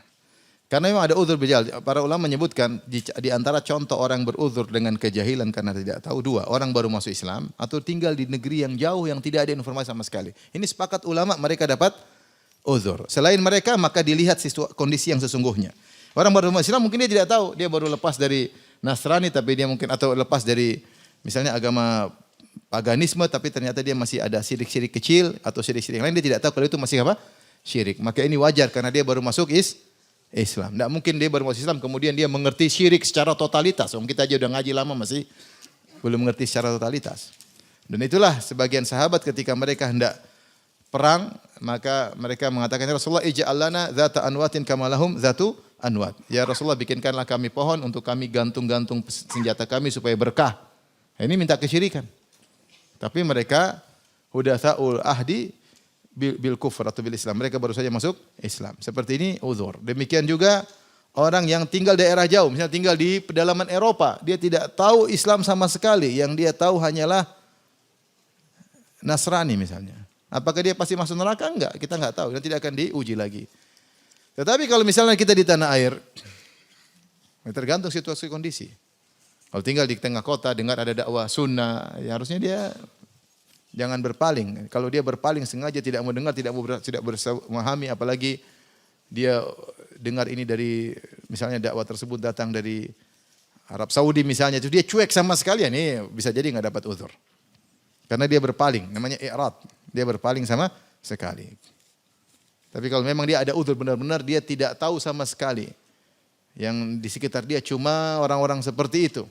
A: Karena memang ada uzur bil jahal. Para ulama menyebutkan di antara contoh orang beruzur dengan kejahilan karena tidak tahu, dua, orang baru masuk Islam atau tinggal di negeri yang jauh yang tidak ada informasi sama sekali. Ini sepakat ulama mereka dapat uzur. Selain mereka maka dilihat kondisi yang sesungguhnya. Orang baru masuk Islam mungkin dia tidak tahu, dia baru lepas dari Nasrani tapi dia mungkin atau lepas dari misalnya agama paganisme tapi ternyata dia masih ada syirik-syirik kecil atau syirik-syirik lain, dia tidak tahu kalau itu masih apa? Syirik. Maka ini wajar karena dia baru masuk Islam. Tidak mungkin dia baru masuk Islam kemudian dia mengerti syirik secara totalitas. Kita aja udah ngaji lama masih belum mengerti secara totalitas. Dan itulah sebagian sahabat ketika mereka hendak perang maka mereka mengatakan, ya Rasulullah ij'al lana dzata anwatin kama lahum dzatu anwat. Ya Rasulullah bikinkanlah kami pohon untuk kami gantung-gantung senjata kami supaya berkah. Ini minta kesyirikan. Tapi mereka hudatsaul ahdi bil kufr atau bil Islam. Mereka baru saja masuk Islam. Seperti ini uzur. Demikian juga orang yang tinggal daerah jauh, misalnya tinggal di pedalaman Eropa, dia tidak tahu Islam sama sekali. Yang dia tahu hanyalah Nasrani misalnya. Apakah dia pasti masuk neraka? Enggak, kita enggak tahu dan tidak akan diuji lagi. Tetapi kalau misalnya kita di tanah air, tergantung situasi kondisi. Kalau tinggal di tengah kota, dengar ada dakwah sunnah, ya harusnya dia jangan berpaling. Kalau dia berpaling sengaja tidak mau dengar, tidak memahami, apalagi dia dengar ini dari misalnya dakwah tersebut datang dari Arab Saudi misalnya, itu dia cuek sama sekali, ini bisa jadi nggak dapat uzur. Karena dia berpaling, namanya i'rad. Dia berpaling sama sekali. Tapi kalau memang dia ada uzur benar-benar dia tidak tahu sama sekali. Yang di sekitar dia cuma orang-orang seperti itu.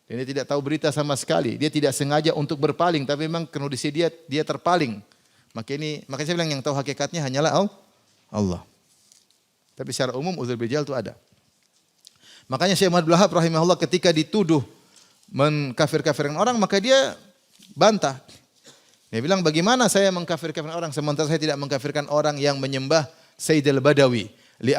A: Dan dia tidak tahu berita sama sekali. Dia tidak sengaja untuk berpaling, tapi memang kondisi dia terpaling. Makanya saya bilang yang tahu hakikatnya hanyalah Allah. Tapi secara umum uzur bil jahal itu ada. Makanya Syekh Muhammad Abdul Wahab rahimahullah ketika dituduh mengkafir-kafirkan orang, maka dia bantah. Dia bilang, bagaimana saya mengkafirkan orang sementara saya tidak mengkafirkan orang yang menyembah Sayyid al-Badawi. Li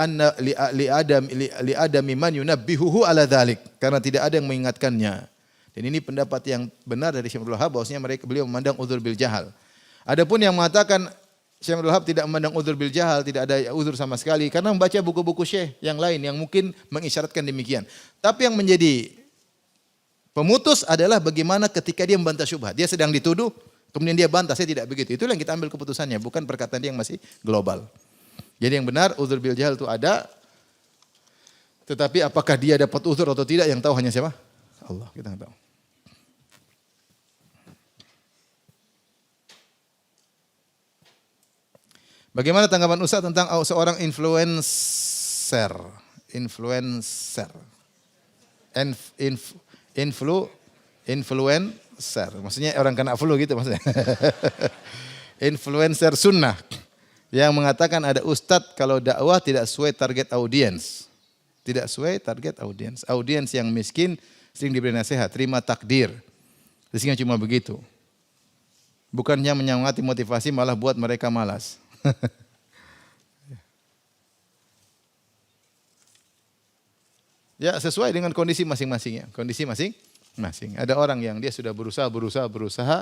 A: adami man yunabbihuhu ala dhalik. Karena tidak ada yang mengingatkannya. Dan ini pendapat yang benar dari Syekh Abdul Wahab, bahwasanya beliau memandang uzur bil jahal. Adapun yang mengatakan Syekh Abdul Wahab tidak memandang uzur bil jahal, tidak ada uzur sama sekali, karena membaca buku-buku Syekh yang lain yang mungkin mengisyaratkan demikian. Tapi yang menjadi pemutus adalah bagaimana ketika dia membantah syubhat. Dia sedang dituduh, kemudian dia bantah, saya tidak begitu. Itulah yang kita ambil keputusannya, bukan perkataan dia yang masih global. Jadi yang benar, uzur bil jahal itu ada. Tetapi apakah dia dapat uzur atau tidak, yang tahu hanya siapa? Allah, kita tidak tahu. Bagaimana tanggapan Ustaz tentang seorang influencer? Influencer. Maksudnya orang kena flu gitu maksudnya. Influencer sunnah yang mengatakan ada ustadz kalau dakwah tidak sesuai target audiens. Tidak sesuai target audiens. Audiens yang miskin sering diberi nasihat, terima takdir. Isinya cuma begitu. Bukannya menyemangati motivasi, malah buat mereka malas. Ya sesuai dengan kondisi masing-masing ya. Kondisi masing-masing. Ada orang yang dia sudah berusaha,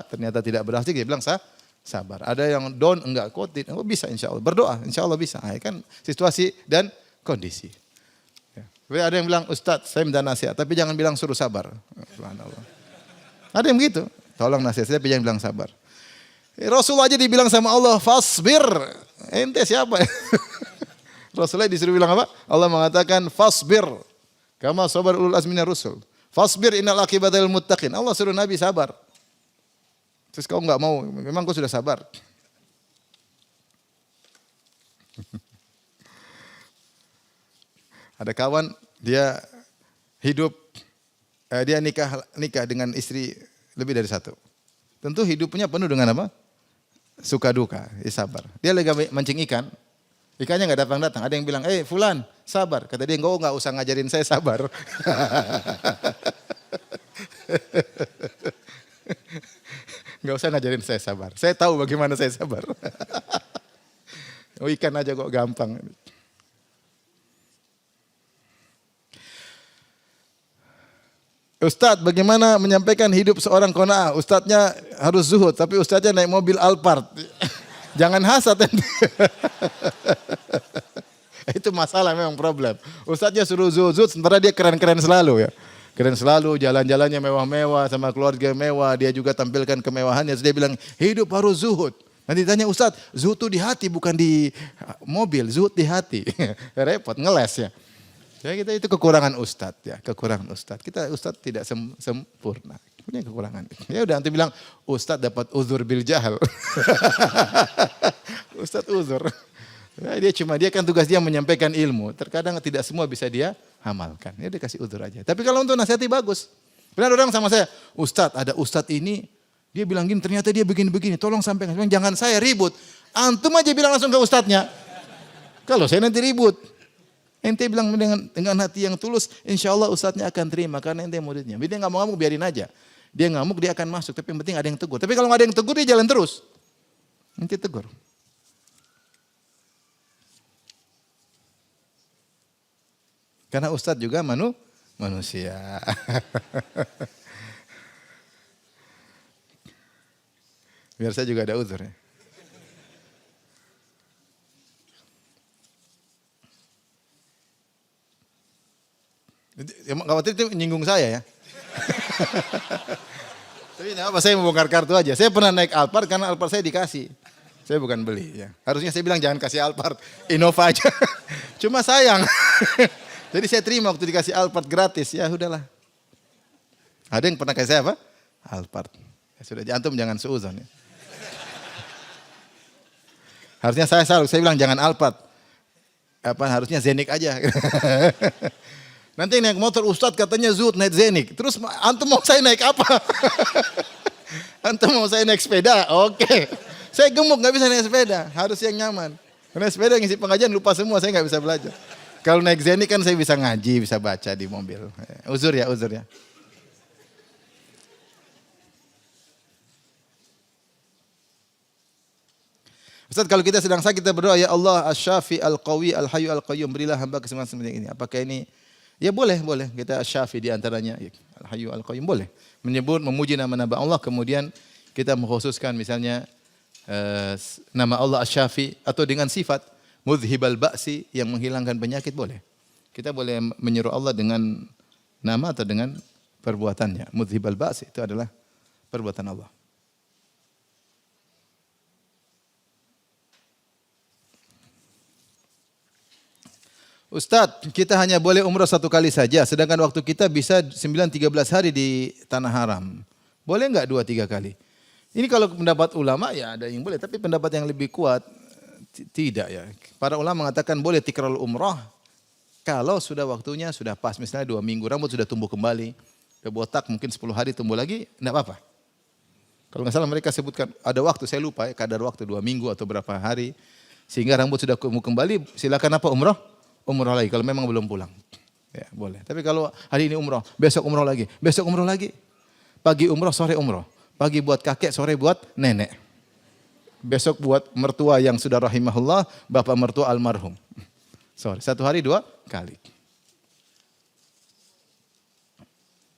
A: ternyata tidak berhasil, dia bilang sabar. Ada yang down, enggak kuat, bisa insya Allah. Berdoa, insya Allah bisa. Nah, kan situasi dan kondisi. Ya. Ada yang bilang, Ustadz saya minta nasihat, tapi jangan bilang suruh sabar. Subhanallah. Ada yang begitu, tolong nasihat saya, tapi jangan bilang sabar. Rasulullah aja dibilang sama Allah, fasbir. Ente siapa? Rasulullah disuruh bilang apa? Allah mengatakan, fasbir. Kama sabar ulul azminar rusul. Fasbir innal akibatal muttaqin. Allah suruh Nabi sabar. Terus kau enggak mau, memang kau sudah sabar. Ada kawan, dia hidup, dia nikah dengan istri lebih dari satu. Tentu hidupnya penuh dengan apa? Suka duka, sabar. Dia lagi mancing ikan, ikannya enggak datang-datang. Ada yang bilang, fulan, sabar. Kata dia, enggak usah ngajarin saya sabar. Enggak usah ngajarin saya sabar. Saya tahu bagaimana saya sabar. Ikan aja kok gampang. Ustadz, bagaimana menyampaikan hidup seorang qanaah? Ustadznya harus zuhud, tapi ustadznya naik mobil Alphard. Jangan hasad. Itu masalah, memang problem. Ustadznya suruh zuhud, sementara dia keren-keren selalu ya. Keren selalu, jalan-jalannya mewah-mewah, sama keluarga mewah. Dia juga tampilkan kemewahannya. Terus dia bilang, hidup harus zuhud. Nanti tanya, Ustadz, zuhud itu di hati, bukan di mobil. Zuhud di hati. Repot, ngeles ya. Ya kita itu kekurangan ustadz ya, kekurangan ustadz. Kita ustadz tidak sempurna, punya kekurangan. Ya udah nanti bilang ustadz dapat uzur bil jahal. Ustadz uzur. Ya, dia kan tugas dia menyampaikan ilmu. Terkadang tidak semua bisa dia amalkan. Ya dia kasih uzur aja. Tapi kalau untuk nasihati bagus. Benar orang sama saya, ustadz ada ustadz ini, dia bilang gini, ternyata dia begini-begini. Tolong sampaikan, jangan saya ribut. Antum aja bilang langsung ke ustadznya. Kalau saya nanti ribut. Ente bilang dengan hati yang tulus, insya Allah ustadznya akan terima karena ente muridnya. Dia nggak mau ngamuk, biarin aja. Dia ngamuk, dia akan masuk. Tapi yang penting ada yang tegur. Tapi kalau nggak ada yang tegur, dia jalan terus. Ente tegur. Karena ustadz juga manusia. Biar saya juga ada uzur ya. Khawatir itu menyinggung saya ya. Tapi apa, saya membongkar kartu aja. Saya pernah naik Alphard karena Alphard saya dikasih. Saya bukan beli ya. Harusnya saya bilang jangan kasih Alphard, Innova aja. Cuma sayang. Jadi saya terima waktu dikasih Alphard gratis. Ya udahlah. Ada yang pernah kasih saya apa? Alphard. Ya sudah, antum jangan suuzon ya. Harusnya saya salah. Saya bilang jangan Alphard. Harusnya Zenik aja. Nanti naik motor Ustadz katanya zuhud naik Zenik. Terus antum mau saya naik apa? Antum mau saya naik sepeda? Oke. Saya gemuk gak bisa naik sepeda. Harus yang nyaman. Karena sepeda ngisi pengajian lupa semua, saya gak bisa belajar. Kalau naik Zenik kan saya bisa ngaji, bisa baca di mobil. Uzur ya. Ustaz, kalau kita sedang sakit kita berdoa, ya Allah Asy-Syafi Al-Qawi Al-Hayyu Al-Qayyum, berilah hamba kesembuhan seperti ini. Apakah ini? Ya boleh. Kita Asy-Syafi di antaranya. Al-Hayyu Al-Qayyum boleh. Menyebut, memuji nama-nama Allah, kemudian kita mengkhususkan misalnya nama Allah Asy-Syafi atau dengan sifat Mudhibal Ba'si yang menghilangkan penyakit boleh. Kita boleh menyeru Allah dengan nama atau dengan perbuatannya. Mudhibal Ba'si itu adalah perbuatan Allah. Ustadz, kita hanya boleh umrah 1 kali saja, sedangkan waktu kita bisa 9-13 hari di tanah haram. Boleh enggak 2-3 kali? Ini kalau pendapat ulama ya ada yang boleh, tapi pendapat yang lebih kuat tidak ya. Para ulama mengatakan boleh tikrarul umrah kalau sudah waktunya sudah pas, misalnya 2 minggu rambut sudah tumbuh kembali, kebotak mungkin 10 hari tumbuh lagi, enggak apa-apa. Kalau nggak salah mereka sebutkan ada waktu, saya lupa ya, kadar waktu 2 minggu atau berapa hari, sehingga rambut sudah tumbuh kembali, silakan apa umrah lagi kalau memang belum pulang. Ya, boleh. Tapi kalau hari ini umrah, besok umrah lagi, besok umrah lagi. Pagi umrah, sore umrah. Pagi buat kakek, sore buat nenek. Besok buat mertua yang sudah rahimahullah, bapak mertua almarhum. Sorry, 1 hari 2 kali.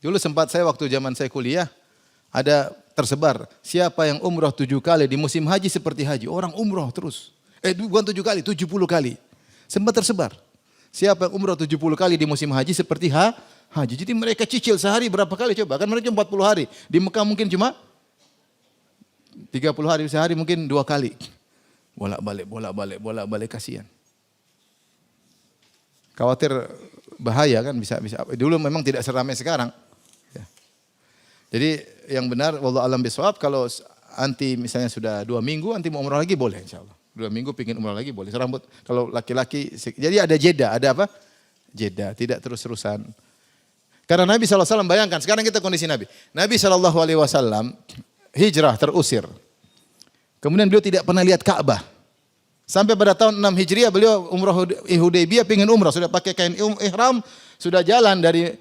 A: Dulu sempat saya waktu zaman saya kuliah, ada tersebar, siapa yang umrah 7 kali di musim haji seperti haji. Orang umrah terus. Bukan 7 kali, 70 kali. Sempat tersebar. Siapa yang umrah 70 kali di musim haji seperti haji. Jadi mereka cicil sehari berapa kali coba. Kan mereka 40 hari. Di Mekah mungkin cuma 30 hari. Sehari mungkin 2 kali. Bolak-balik kasihan. Khawatir bahaya kan bisa. Dulu memang tidak seramai sekarang. Ya. Jadi yang benar, wallahu alam bisawab, kalau anti misalnya sudah 2 minggu, anti mau umrah lagi boleh insyaallah. 2 minggu pingin umrah lagi boleh. Serambut kalau laki-laki, jadi ada jeda, ada apa? Jeda, tidak terus-terusan. Karena Nabi SAW bayangkan, sekarang kita kondisi Nabi. Nabi SAW hijrah terusir. Kemudian beliau tidak pernah lihat Ka'bah. Sampai pada tahun 6 Hijriah beliau umrah Hudaybiyah pingin umrah. Sudah pakai kain ihram, sudah jalan dari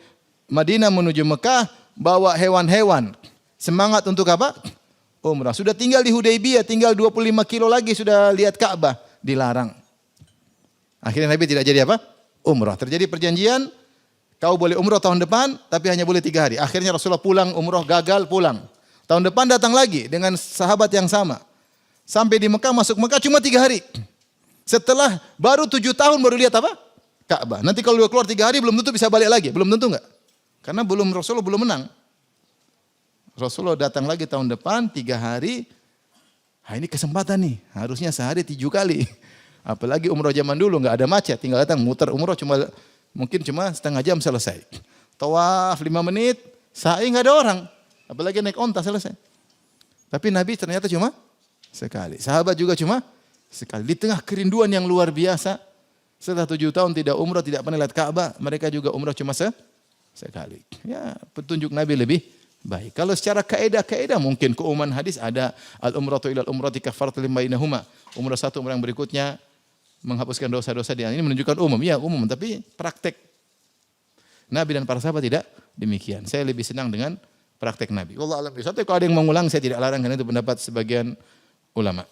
A: Madinah menuju Mekah, bawa hewan-hewan. Semangat untuk apa? Umrah. Sudah tinggal di Hudaybiyah, tinggal 25 kilo lagi sudah lihat Ka'bah, dilarang. Akhirnya Nabi tidak jadi apa? Umrah. Terjadi perjanjian, kau boleh umrah tahun depan, tapi hanya boleh 3 hari. Akhirnya Rasulullah pulang, umrah gagal, pulang. Tahun depan datang lagi dengan sahabat yang sama. Sampai di Mekah, masuk Mekah cuma 3 hari. Setelah baru 7 tahun baru lihat apa? Ka'bah. Nanti kalau dia keluar 3 hari belum tentu bisa balik lagi. Belum tentu enggak? Karena Rasulullah belum menang. Rasulullah datang lagi tahun depan 3 hari. Ini kesempatan nih. Harusnya sehari 7 kali. Apalagi umrah zaman dulu enggak ada macet, tinggal datang muter umrah mungkin cuma setengah jam selesai. Tawaf 5 menit, sa'i enggak ada orang. Apalagi naik onta selesai. Tapi Nabi ternyata cuma sekali. Sahabat juga cuma sekali. Di tengah kerinduan yang luar biasa. Setelah 7 tahun tidak umrah, tidak pernah lihat Ka'bah, mereka juga umrah cuma sekali. Ya, petunjuk Nabi lebih baik. Kalau secara kaidah mungkin keumuman hadis ada al-umratu ilal umrati kafaratu lima bainahuma. Umrah satu, umrah yang berikutnya menghapuskan dosa-dosa dia. Ini menunjukkan umum. Ya, umum, tapi praktek Nabi dan para sahabat tidak demikian. Saya lebih senang dengan praktek Nabi. Wallahu a'lam bishawab. Kalau ada yang mengulang saya tidak larang karena itu pendapat sebagian ulama.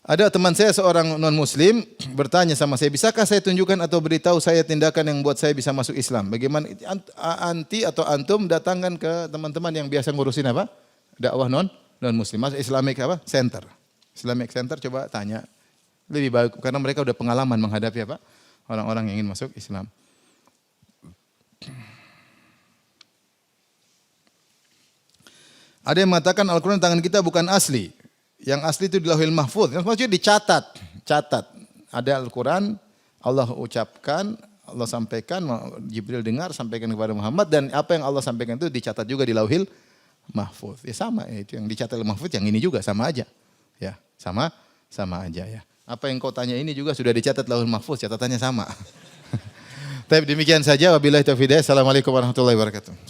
A: Ada teman saya seorang non-muslim bertanya sama saya, bisakah saya tunjukkan atau beritahu saya tindakan yang buat saya bisa masuk Islam? Bagaimana anti atau antum datangkan ke teman-teman yang biasa ngurusin apa? Dakwah non-muslim, masuk Islamic apa? Center. Islamic Center coba tanya. Lebih baik karena mereka udah pengalaman menghadapi apa? Orang-orang yang ingin masuk Islam. Ada yang mengatakan Al-Quran tangan kita bukan asli. Yang asli itu di Lauhil Mahfuz. Maksudnya dicatat. Ada Al-Quran, Allah ucapkan, Allah sampaikan, Jibril dengar, sampaikan kepada Muhammad. Dan apa yang Allah sampaikan itu dicatat juga di Lauhil Mahfuz. Ya sama, itu yang dicatat di Mahfuz, yang ini juga sama aja. Ya, sama aja ya. Apa yang kau tanya ini juga sudah dicatat Lauhil Mahfuz, catatannya sama. Tapi demikian saja. Wabillahi taufiq hidayah. Assalamualaikum warahmatullahi wabarakatuh.